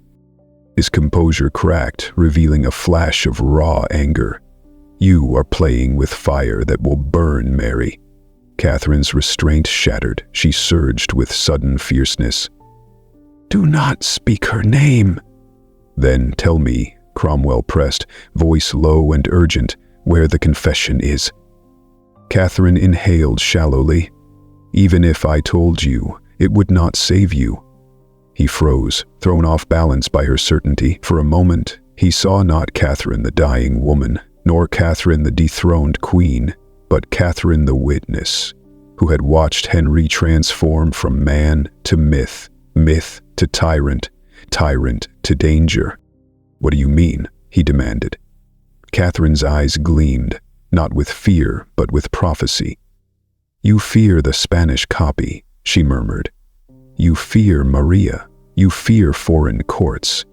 His composure cracked, revealing a flash of raw anger. "You are playing with fire that will burn, Mary." Catherine's restraint shattered. She surged with sudden fierceness. "Do not speak her name." "Then tell me," Cromwell pressed, voice low and urgent, "where the confession is." Catherine inhaled shallowly. "Even if I told you, it would not save you." He froze, thrown off balance by her certainty. For a moment, he saw not Catherine the dying woman, nor Catherine the dethroned queen, but Catherine the witness, who had watched Henry transform from man to myth, myth to tyrant, tyrant to danger. "What do you mean?" he demanded. Catherine's eyes gleamed, not with fear, but with prophecy. "You fear the Spanish copy," she murmured. "You fear Maria. You fear foreign courts.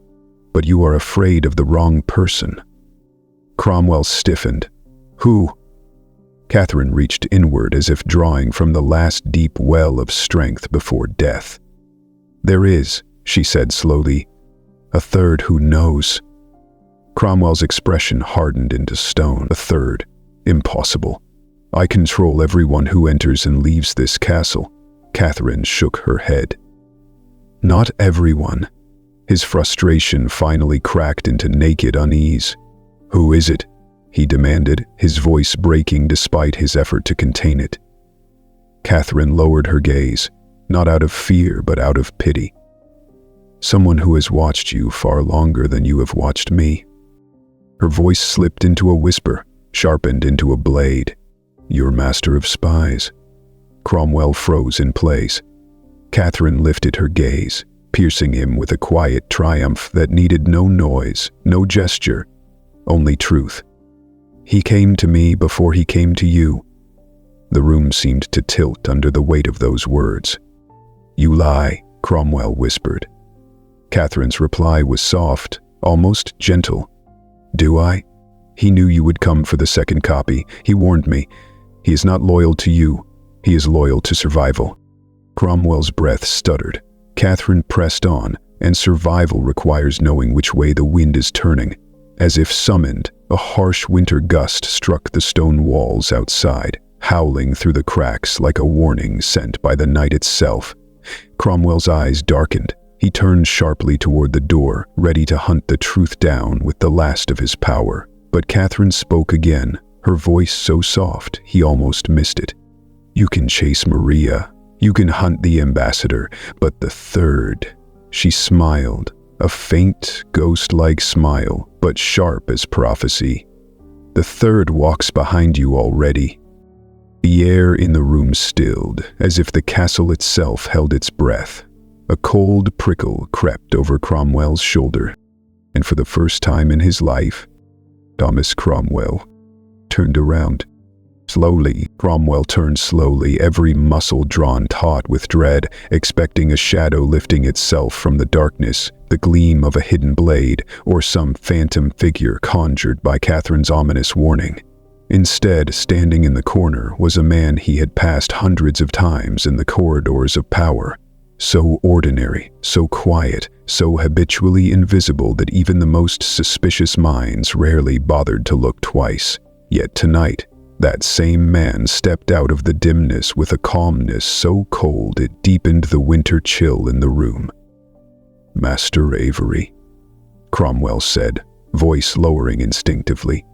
But you are afraid of the wrong person." Cromwell stiffened. "Who?" Catherine reached inward as if drawing from the last deep well of strength before death. "There is," she said slowly, "a third who knows." Cromwell's expression hardened into stone. "A third? Impossible. I control everyone who enters and leaves this castle." Catherine shook her head. "Not everyone." His frustration finally cracked into naked unease. "Who is it?" he demanded, his voice breaking despite his effort to contain it. Catherine lowered her gaze, not out of fear but out of pity. "Someone who has watched you far longer than you have watched me." Her voice slipped into a whisper, sharpened into a blade. "Your master of spies." Cromwell froze in place. Catherine lifted her gaze, piercing him with a quiet triumph that needed no noise, no gesture, only truth. "He came to me before he came to you." The room seemed to tilt under the weight of those words. "You lie," Cromwell whispered. Catherine's reply was soft, almost gentle. "Do I? He knew you would come for the second copy. He warned me. He is not loyal to you. He is loyal to survival." Cromwell's breath stuttered. Catherine pressed on, and survival requires knowing which way the wind is turning. As if summoned, a harsh winter gust struck the stone walls outside, howling through the cracks like a warning sent by the night itself. Cromwell's eyes darkened. He turned sharply toward the door, ready to hunt the truth down with the last of his power. But Catherine spoke again, her voice so soft he almost missed it. "You can chase Maria. You can hunt the ambassador, but the third..." She smiled, a faint, ghost-like smile, but sharp as prophecy. "The third walks behind you already." The air in the room stilled, as if the castle itself held its breath. A cold prickle crept over Cromwell's shoulder, and for the first time in his life, Thomas Cromwell turned around. Slowly, Cromwell turned slowly, every muscle drawn taut with dread, expecting a shadow lifting itself from the darkness, the gleam of a hidden blade, or some phantom figure conjured by Catherine's ominous warning. Instead, standing in the corner was a man he had passed hundreds of times in the corridors of power. So ordinary, so quiet, so habitually invisible that even the most suspicious minds rarely bothered to look twice. Yet tonight, that same man stepped out of the dimness with a calmness so cold it deepened the winter chill in the room. "Master Avery." Cromwell said, voice lowering instinctively.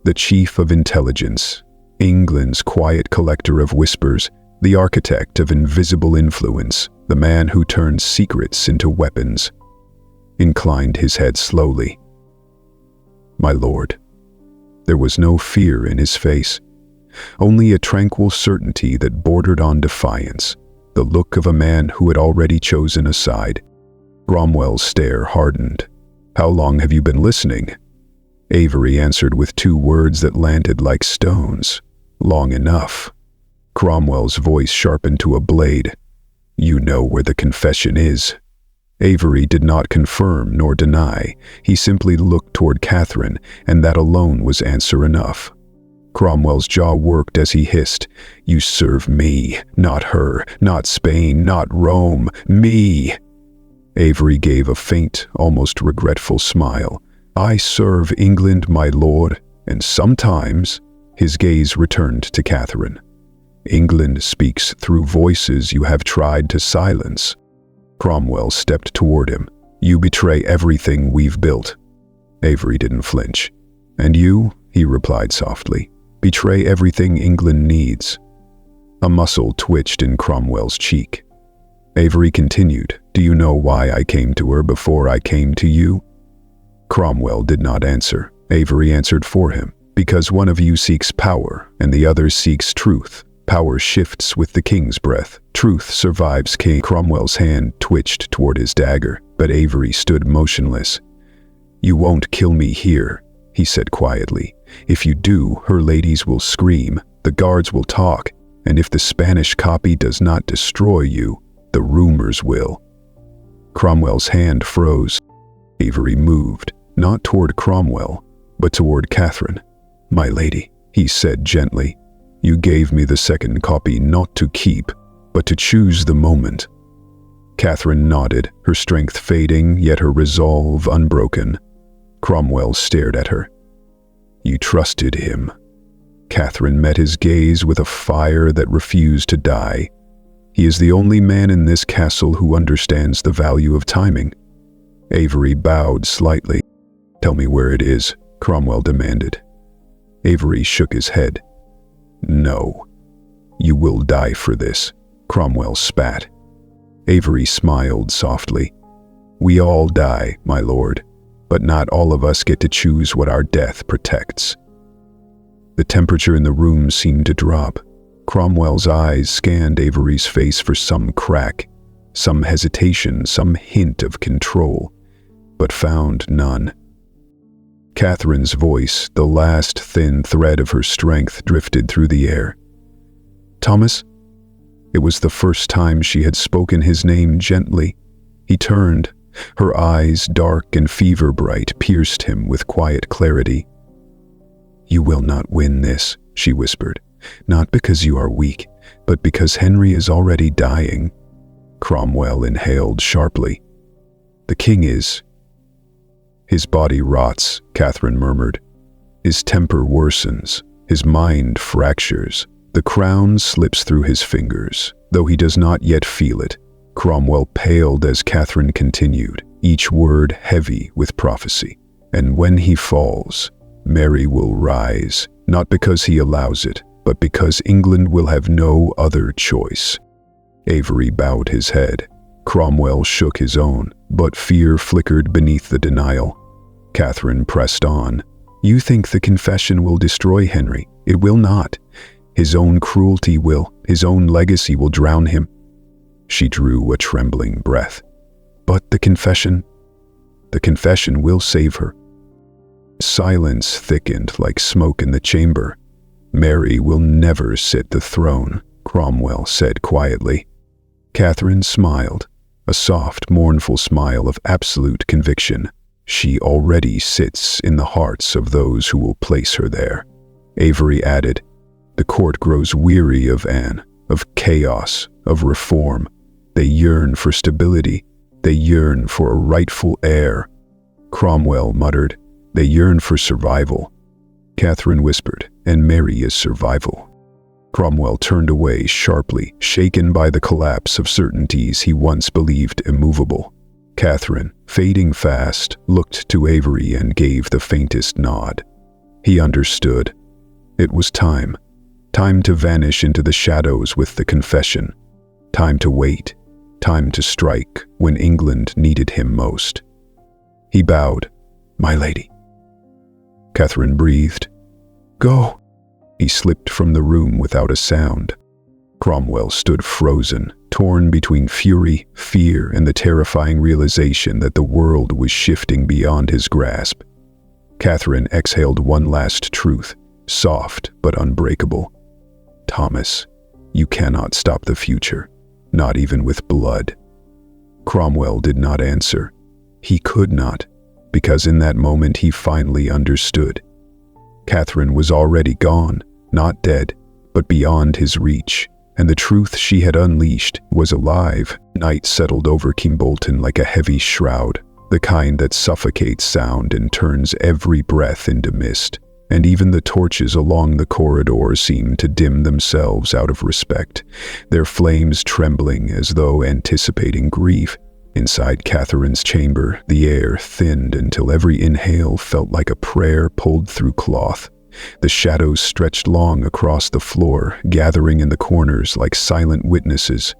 The chief of intelligence, England's quiet collector of whispers, the architect of invisible influence, the man who turned secrets into weapons, inclined his head slowly. My lord. There was no fear in his face, only a tranquil certainty that bordered on defiance, the look of a man who had already chosen a side. Cromwell's stare hardened. How long have you been listening? Avery answered with two words that landed like stones. Long enough. Cromwell's voice sharpened to a blade. You know where the confession is. Avery did not confirm nor deny. He simply looked toward Catherine, and that alone was answer enough. Cromwell's jaw worked as he hissed, You serve me, not her, not Spain, not Rome, me. Avery gave a faint, almost regretful smile. I serve England, my lord, and sometimes, his gaze returned to Catherine. England speaks through voices you have tried to silence. Cromwell stepped toward him. You betray everything we've built. Avery didn't flinch. And you, he replied softly, betray everything England needs. A muscle twitched in Cromwell's cheek. Avery continued, Do you know why I came to her before I came to you? Cromwell did not answer. Avery answered for him. Because one of you seeks power, and the other seeks truth. Power shifts with the king's breath. Truth survives King. Cromwell's hand twitched toward his dagger, but Avery stood motionless. You won't kill me here, he said quietly. If you do, her ladies will scream, the guards will talk, and if the Spanish copy does not destroy you, the rumors will. Cromwell's hand froze. Avery moved, not toward Cromwell, but toward Catherine. My lady, he said gently, you gave me the second copy not to keep, but to choose the moment. Catherine nodded, her strength fading, yet her resolve unbroken. Cromwell stared at her. You trusted him. Catherine met his gaze with a fire that refused to die. He is the only man in this castle who understands the value of timing. Avery bowed slightly. Tell me where it is, Cromwell demanded. Avery shook his head. No. You will die for this, Cromwell spat. Avery smiled softly. We all die, my lord, but not all of us get to choose what our death protects. The temperature in the room seemed to drop. Cromwell's eyes scanned Avery's face for some crack, some hesitation, some hint of control, but found none. Catherine's voice, the last thin thread of her strength, drifted through the air. Thomas? It was the first time she had spoken his name gently. He turned. Her eyes, dark and fever-bright, pierced him with quiet clarity. You will not win this, she whispered. Not because you are weak, but because Henry is already dying. Cromwell inhaled sharply. The king is. His body rots, Catherine murmured. His temper worsens. His mind fractures. The crown slips through his fingers, though he does not yet feel it. Cromwell paled as Catherine continued, each word heavy with prophecy. And when he falls, Mary will rise, not because he allows it, but because England will have no other choice. Avery bowed his head. Cromwell shook his own, but fear flickered beneath the denial. Catherine pressed on. You think the confession will destroy Henry. It will not. His own cruelty will. His own legacy will drown him. She drew a trembling breath. But the confession will save her. Silence thickened like smoke in the chamber. Mary will never sit the throne, Cromwell said quietly. Catherine smiled, a soft, mournful smile of absolute conviction. She already sits in the hearts of those who will place her there. Avery added, the court grows weary of Anne, of chaos, of reform. They yearn for stability. They yearn for a rightful heir. Cromwell muttered, they yearn for survival. Catherine whispered, and Mary is survival. Cromwell turned away sharply, shaken by the collapse of certainties he once believed immovable. Catherine, fading fast, looked to Avery and gave the faintest nod. He understood. It was time. Time to vanish into the shadows with the confession. Time to wait. Time to strike when England needed him most. He bowed. "My lady." Catherine breathed. "Go." He slipped from the room without a sound. Cromwell stood frozen, torn between fury, fear, and the terrifying realization that the world was shifting beyond his grasp. Catherine exhaled one last truth, soft but unbreakable. "Thomas, you cannot stop the future, not even with blood." Cromwell did not answer. He could not, because in that moment he finally understood. Catherine was already gone, not dead, but beyond his reach, and the truth she had unleashed was alive. Night settled over Kimbolton like a heavy shroud, the kind that suffocates sound and turns every breath into mist, and even the torches along the corridor seemed to dim themselves out of respect, their flames trembling as though anticipating grief. Inside Catherine's chamber, the air thinned until every inhale felt like a prayer pulled through cloth. The shadows stretched long across the floor, gathering in the corners like silent witnesses,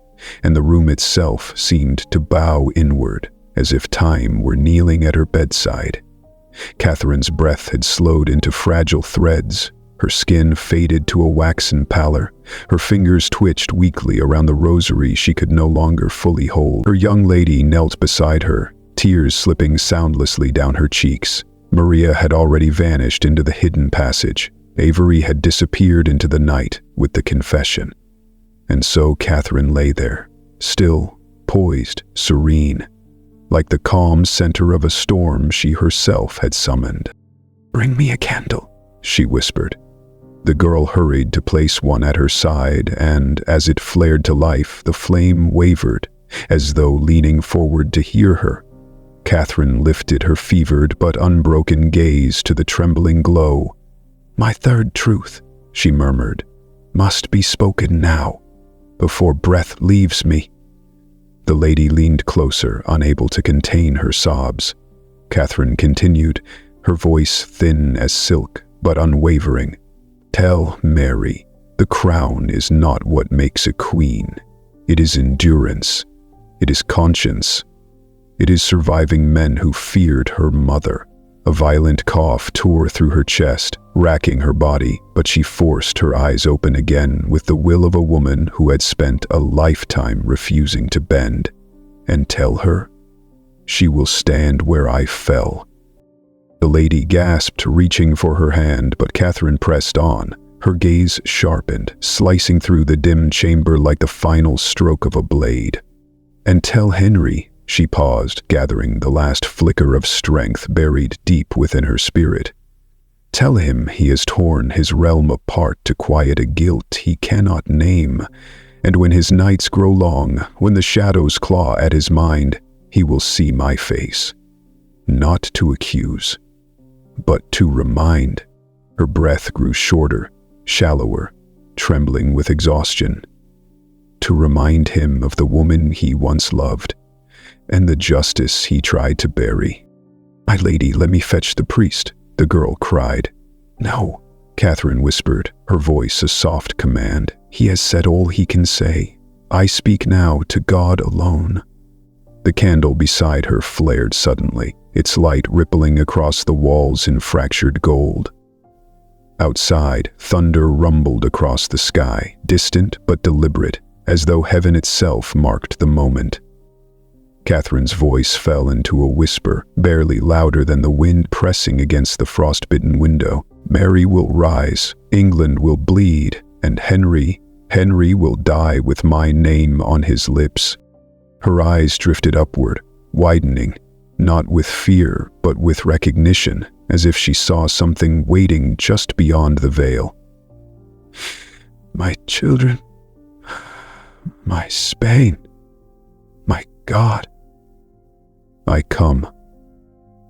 and the room itself seemed to bow inward, as if time were kneeling at her bedside. Catherine's breath had slowed into fragile threads. Her skin faded to a waxen pallor. Her fingers twitched weakly around the rosary she could no longer fully hold. Her young lady knelt beside her, tears slipping soundlessly down her cheeks. Maria had already vanished into the hidden passage. Avery had disappeared into the night with the confession. And so Catherine lay there, still, poised, serene, like the calm center of a storm she herself had summoned. "Bring me a candle," she whispered. The girl hurried to place one at her side, and as it flared to life, the flame wavered, as though leaning forward to hear her. Catherine lifted her fevered but unbroken gaze to the trembling glow. "My third truth," she murmured, "must be spoken now, before breath leaves me." The lady leaned closer, unable to contain her sobs. Catherine continued, her voice thin as silk, but unwavering. "Tell Mary, the crown is not what makes a queen. It is endurance. It is conscience. It is surviving men who feared her mother." A violent cough tore through her chest, racking her body, but she forced her eyes open again with the will of a woman who had spent a lifetime refusing to bend. "And tell her, she will stand where I fell." The lady gasped, reaching for her hand, but Catherine pressed on. Her gaze sharpened, slicing through the dim chamber like the final stroke of a blade. "And tell Henry," she paused, gathering the last flicker of strength buried deep within her spirit. "Tell him he has torn his realm apart to quiet a guilt he cannot name, and when his nights grow long, when the shadows claw at his mind, he will see my face. Not to accuse, but to remind." Her breath grew shorter, shallower, trembling with exhaustion. To remind him of the woman he once loved, and the justice he tried to bury. "My lady, let me fetch the priest," the girl cried. "No," Catherine whispered, her voice a soft command. "He has said all he can say. I speak now to God alone." The candle beside her flared suddenly, its light rippling across the walls in fractured gold. Outside, thunder rumbled across the sky, distant but deliberate, as though heaven itself marked the moment. Catherine's voice fell into a whisper, barely louder than the wind pressing against the frostbitten window. "Mary will rise, England will bleed, and Henry will die with my name on his lips." Her eyes drifted upward, widening, not with fear, but with recognition, as if she saw something waiting just beyond the veil. "My children, my Spain, my God. I come."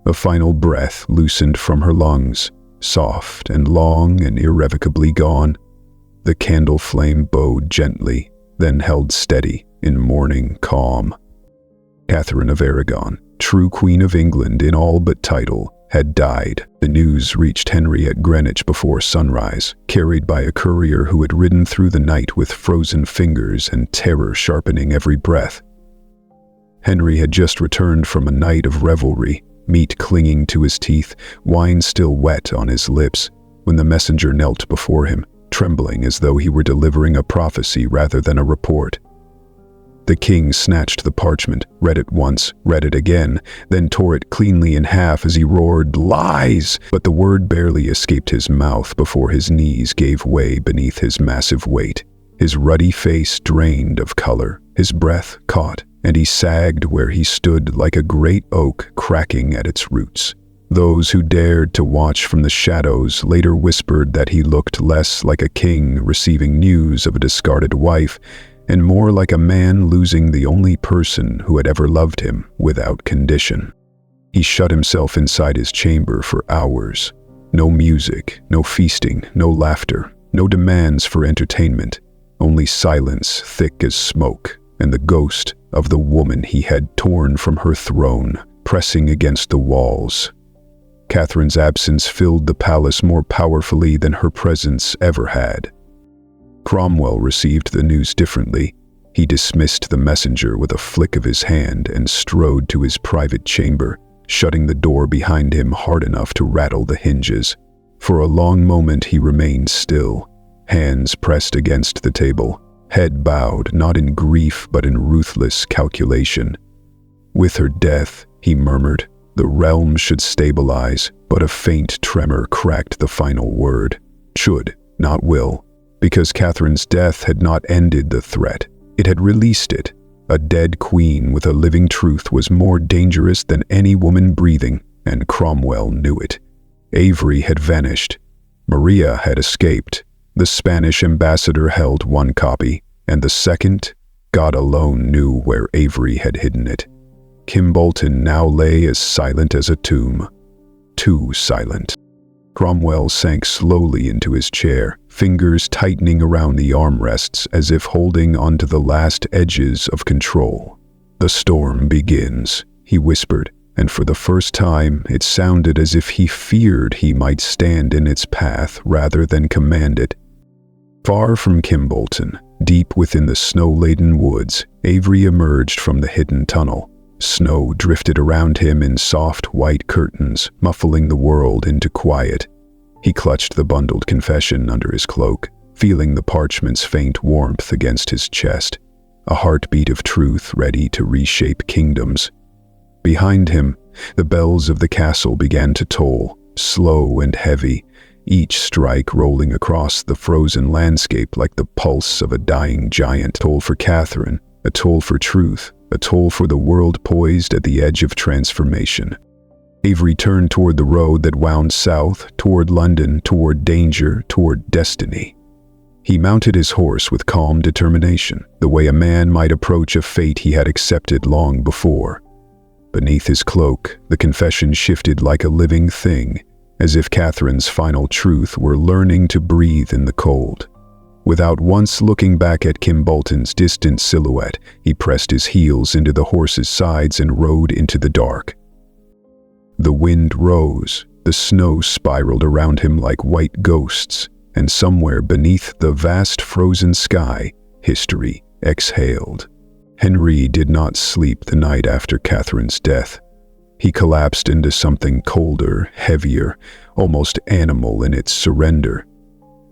A final breath loosened from her lungs, soft and long and irrevocably gone. The candle flame bowed gently, then held steady in mourning calm. Catherine of Aragon, true Queen of England in all but title, had died. The news reached Henry at Greenwich before sunrise, carried by a courier who had ridden through the night with frozen fingers and terror sharpening every breath. Henry had just returned from a night of revelry, meat clinging to his teeth, wine still wet on his lips, when the messenger knelt before him, trembling as though he were delivering a prophecy rather than a report. The king snatched the parchment, read it once, read it again, then tore it cleanly in half as he roared, "Lies!" But the word barely escaped his mouth before his knees gave way beneath his massive weight. His ruddy face drained of color, his breath caught, and he sagged where he stood like a great oak cracking at its roots. Those who dared to watch from the shadows later whispered that he looked less like a king receiving news of a discarded wife, and more like a man losing the only person who had ever loved him without condition. He shut himself inside his chamber for hours. No music, no feasting, no laughter, no demands for entertainment, only silence thick as smoke, and the ghost of the woman he had torn from her throne, pressing against the walls. Catherine's absence filled the palace more powerfully than her presence ever had. Cromwell received the news differently. He dismissed the messenger with a flick of his hand and strode to his private chamber, shutting the door behind him hard enough to rattle the hinges. For a long moment he remained still, hands pressed against the table, head bowed not in grief but in ruthless calculation. With her death, he murmured, the realm should stabilize, but a faint tremor cracked the final word. Should, not will. Because Catherine's death had not ended the threat, it had released it. A dead queen with a living truth was more dangerous than any woman breathing, and Cromwell knew it. Avery had vanished. Maria had escaped. The Spanish ambassador held one copy, and the second, God alone knew where Avery had hidden it. Kimbolton now lay as silent as a tomb. Too silent. Cromwell sank slowly into his chair, fingers tightening around the armrests as if holding onto the last edges of control. "The storm begins," he whispered, and for the first time it sounded as if he feared he might stand in its path rather than command it. Far from Kimbolton, deep within the snow-laden woods, Avery emerged from the hidden tunnel. Snow drifted around him in soft white curtains, muffling the world into quiet. He clutched the bundled confession under his cloak, feeling the parchment's faint warmth against his chest, a heartbeat of truth ready to reshape kingdoms. Behind him, the bells of the castle began to toll, slow and heavy, each strike rolling across the frozen landscape like the pulse of a dying giant. A toll for Catherine, a toll for truth, a toll for the world poised at the edge of transformation. Avery turned toward the road that wound south, toward London, toward danger, toward destiny. He mounted his horse with calm determination, the way a man might approach a fate he had accepted long before. Beneath his cloak, the confession shifted like a living thing, as if Catherine's final truth were learning to breathe in the cold. Without once looking back at Kimbolton's distant silhouette, he pressed his heels into the horse's sides and rode into the dark. The wind rose, the snow spiraled around him like white ghosts, and somewhere beneath the vast frozen sky, history exhaled. Henry did not sleep the night after Catherine's death. He collapsed into something colder, heavier, almost animal in its surrender.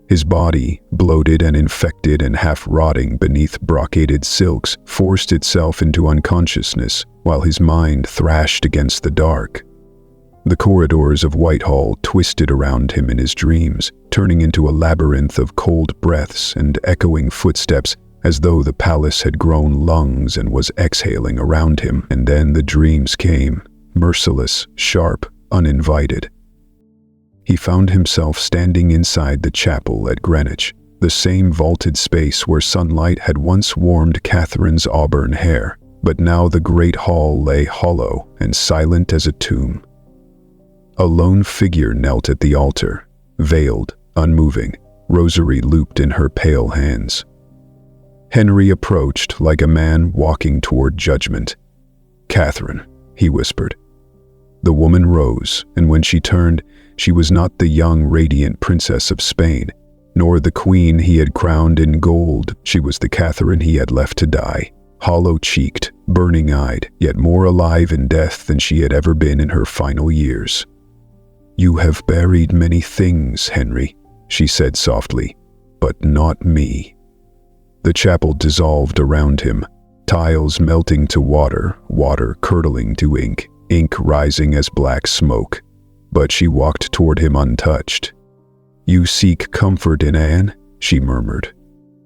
His body, bloated and infected and half-rotting beneath brocaded silks, forced itself into unconsciousness, while his mind thrashed against the dark. The corridors of Whitehall twisted around him in his dreams, turning into a labyrinth of cold breaths and echoing footsteps, as though the palace had grown lungs and was exhaling around him. And then the dreams came, merciless, sharp, uninvited. He found himself standing inside the chapel at Greenwich, the same vaulted space where sunlight had once warmed Catherine's auburn hair, but now the great hall lay hollow and silent as a tomb. A lone figure knelt at the altar, veiled, unmoving, rosary looped in her pale hands. Henry approached like a man walking toward judgment. "Catherine," he whispered. The woman rose, and when she turned, she was not the young, radiant princess of Spain, nor the queen he had crowned in gold. She was the Catherine he had left to die, hollow-cheeked, burning-eyed, yet more alive in death than she had ever been in her final years. "You have buried many things, Henry," she said softly, "but not me." The chapel dissolved around him, tiles melting to water, water curdling to ink, ink rising as black smoke. But she walked toward him untouched. "You seek comfort in Anne," she murmured.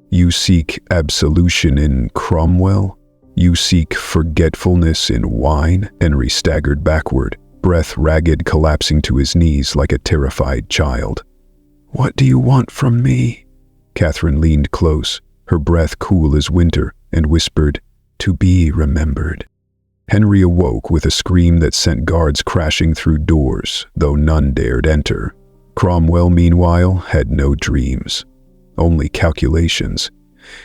"You seek absolution in Cromwell. You seek forgetfulness in wine." Henry staggered backward, breath ragged, collapsing to his knees like a terrified child. "What do you want from me?" Catherine leaned close, her breath cool as winter, and whispered, "To be remembered." Henry awoke with a scream that sent guards crashing through doors, though none dared enter. Cromwell, meanwhile, had no dreams, only calculations.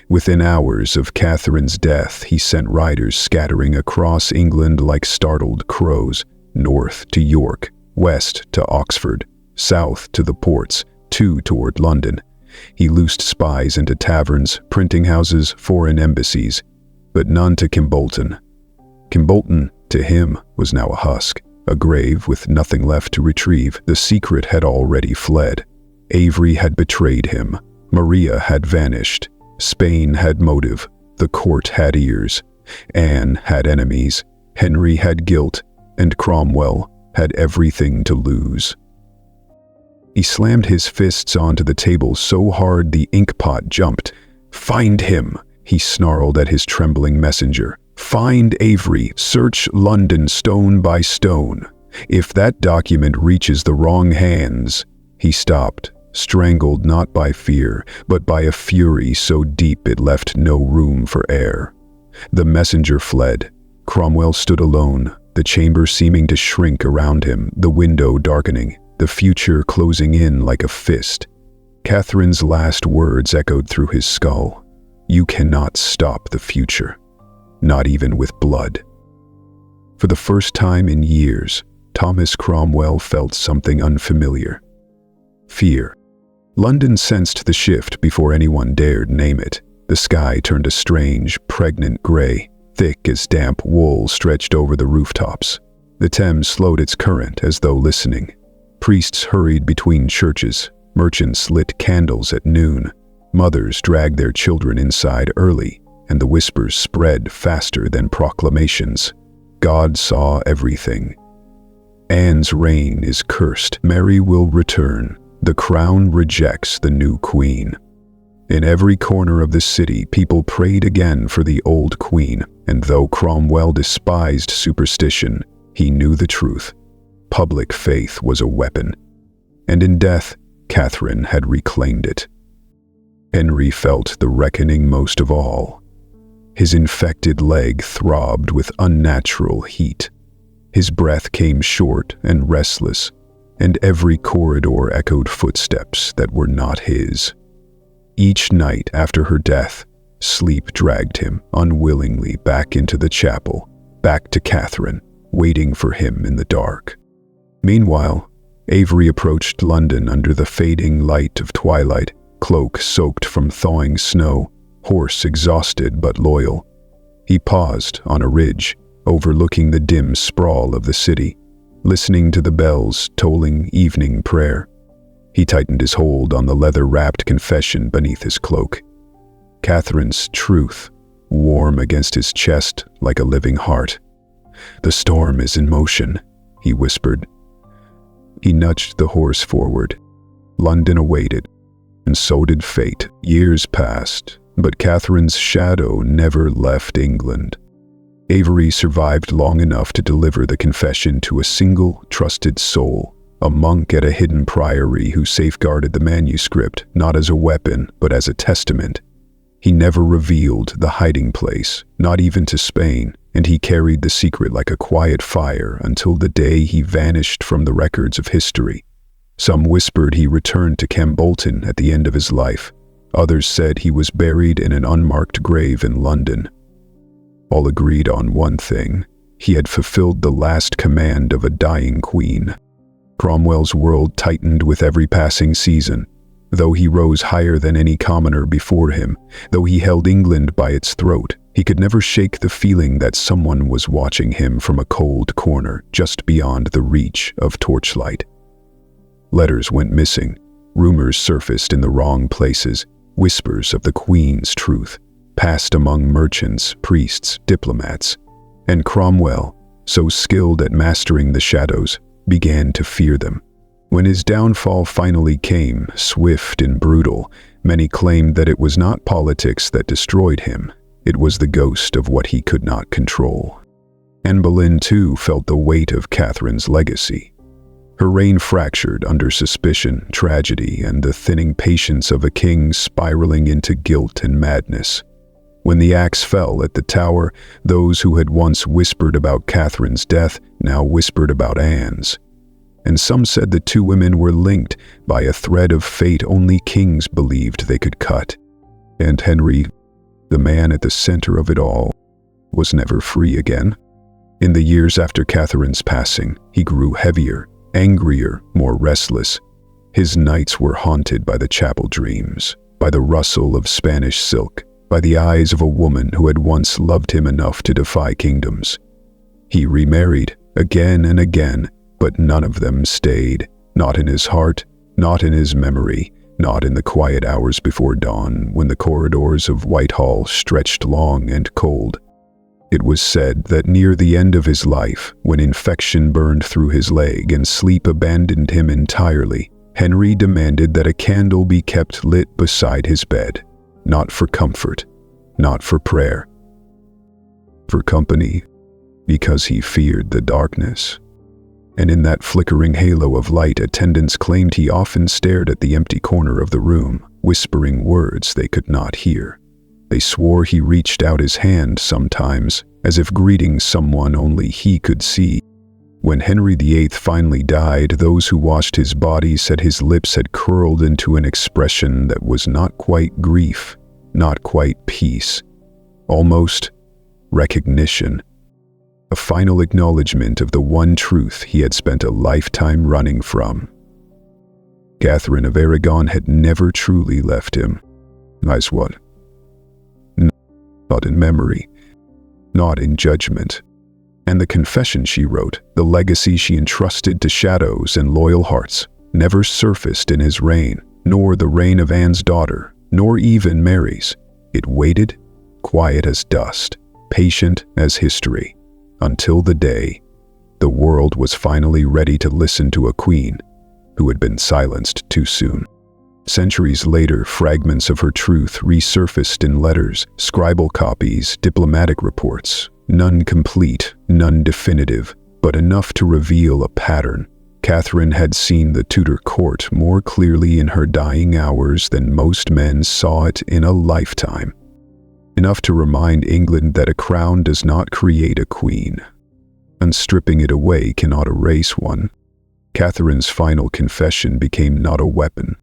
Within hours of Catherine's death, he sent riders scattering across England like startled crows, north to York, west to Oxford, south to the ports, two toward London. He loosed spies into taverns, printing houses, foreign embassies, but none to Kimbolton. Kimbolton, to him, was now a husk, a grave with nothing left to retrieve. The secret had already fled. Avery had betrayed him. Maria had vanished. Spain had motive. The court had ears. Anne had enemies. Henry had guilt. And Cromwell had everything to lose. He slammed his fists onto the table so hard the inkpot jumped. "Find him," he snarled at his trembling messenger. "Find Avery. Search London stone by stone. If that document reaches the wrong hands..." He stopped, strangled not by fear, but by a fury so deep it left no room for air. The messenger fled. Cromwell stood alone, the chamber seeming to shrink around him, the window darkening, the future closing in like a fist. Catherine's last words echoed through his skull. "You cannot stop the future. Not even with blood." For the first time in years, Thomas Cromwell felt something unfamiliar. Fear. London sensed the shift before anyone dared name it. The sky turned a strange, pregnant gray, thick as damp wool stretched over the rooftops. The Thames slowed its current as though listening. Priests hurried between churches. Merchants lit candles at noon. Mothers dragged their children inside early, and the whispers spread faster than proclamations. God saw everything. Anne's reign is cursed. Mary will return. The crown rejects the new queen. In every corner of the city, people prayed again for the old queen, and though Cromwell despised superstition, he knew the truth. Public faith was a weapon, and in death, Catherine had reclaimed it. Henry felt the reckoning most of all. His infected leg throbbed with unnatural heat. His breath came short and restless, and every corridor echoed footsteps that were not his. Each night after her death, sleep dragged him unwillingly back into the chapel, back to Catherine, waiting for him in the dark. Meanwhile, Avery approached London under the fading light of twilight, cloak soaked from thawing snow, horse exhausted but loyal. He paused on a ridge, overlooking the dim sprawl of the city, listening to the bells tolling evening prayer. He tightened his hold on the leather-wrapped confession beneath his cloak. Catherine's truth, warm against his chest like a living heart. "The storm is in motion," he whispered. He nudged the horse forward. London awaited, and so did fate. Years passed, but Catherine's shadow never left England. Avery survived long enough to deliver the confession to a single trusted soul, a monk at a hidden priory who safeguarded the manuscript not as a weapon but as a testament. He never revealed the hiding place, not even to Spain, and he carried the secret like a quiet fire until the day he vanished from the records of history. Some whispered he returned to Kimbolton at the end of his life. Others said he was buried in an unmarked grave in London. All agreed on one thing: He had fulfilled the last command of a dying queen. Cromwell's world tightened with every passing season. Though he rose higher than any commoner before him, though he held England by its throat, he could never shake the feeling that someone was watching him from a cold corner just beyond the reach of torchlight. Letters went missing. Rumors surfaced in the wrong places. Whispers of the Queen's truth passed among merchants, priests, diplomats. And Cromwell, so skilled at mastering the shadows, began to fear them. When his downfall finally came, swift and brutal, many claimed that it was not politics that destroyed him. It was the ghost of what he could not control. Anne Boleyn, too, felt the weight of Catherine's legacy. Her reign fractured under suspicion, tragedy, and the thinning patience of a king spiraling into guilt and madness. When the axe fell at the Tower, those who had once whispered about Catherine's death now whispered about Anne's. And some said the two women were linked by a thread of fate only kings believed they could cut. And Henry, the man at the center of it all, was never free again. In the years after Catherine's passing, he grew heavier, angrier, more restless. His nights were haunted by the chapel dreams, by the rustle of Spanish silk, by the eyes of a woman who had once loved him enough to defy kingdoms. He remarried again and again, but none of them stayed, not in his heart, not in his memory, not in the quiet hours before dawn when the corridors of Whitehall stretched long and cold. It was said that near the end of his life, when infection burned through his leg and sleep abandoned him entirely, Henry demanded that a candle be kept lit beside his bed, not for comfort, not for prayer, for company, because he feared the darkness. And in that flickering halo of light, attendants claimed he often stared at the empty corner of the room, whispering words they could not hear. They swore he reached out his hand sometimes, as if greeting someone only he could see. When Henry VIII finally died, those who watched his body said his lips had curled into an expression that was not quite grief, not quite peace, almost recognition. A final acknowledgement of the one truth he had spent a lifetime running from. Catherine of Aragon had never truly left him. As what? Not in memory, not in judgment. And the confession she wrote, the legacy she entrusted to shadows and loyal hearts, never surfaced in his reign, nor the reign of Anne's daughter, nor even Mary's. It waited, quiet as dust, patient as history, until the day the world was finally ready to listen to a queen who had been silenced too soon. Centuries later, fragments of her truth resurfaced in letters, scribal copies, diplomatic reports, none complete, none definitive, but enough to reveal a pattern. Catherine had seen the Tudor court more clearly in her dying hours than most men saw it in a lifetime. Enough to remind England that a crown does not create a queen, and stripping it away cannot erase one. Catherine's final confession became not a weapon,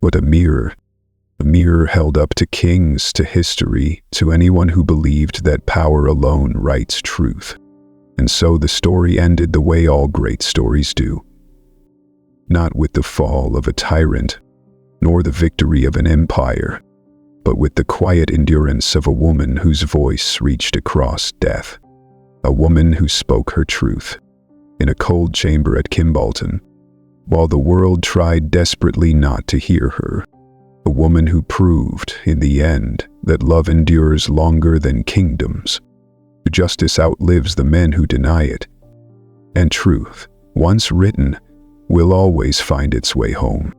but a mirror held up to kings, to history, to anyone who believed that power alone writes truth. And so the story ended the way all great stories do. Not with the fall of a tyrant, nor the victory of an empire, but with the quiet endurance of a woman whose voice reached across death. A woman who spoke her truth in a cold chamber at Kimbolton, while the world tried desperately not to hear her. A woman who proved, in the end, that love endures longer than kingdoms. Justice outlives the men who deny it. And truth, once written, will always find its way home.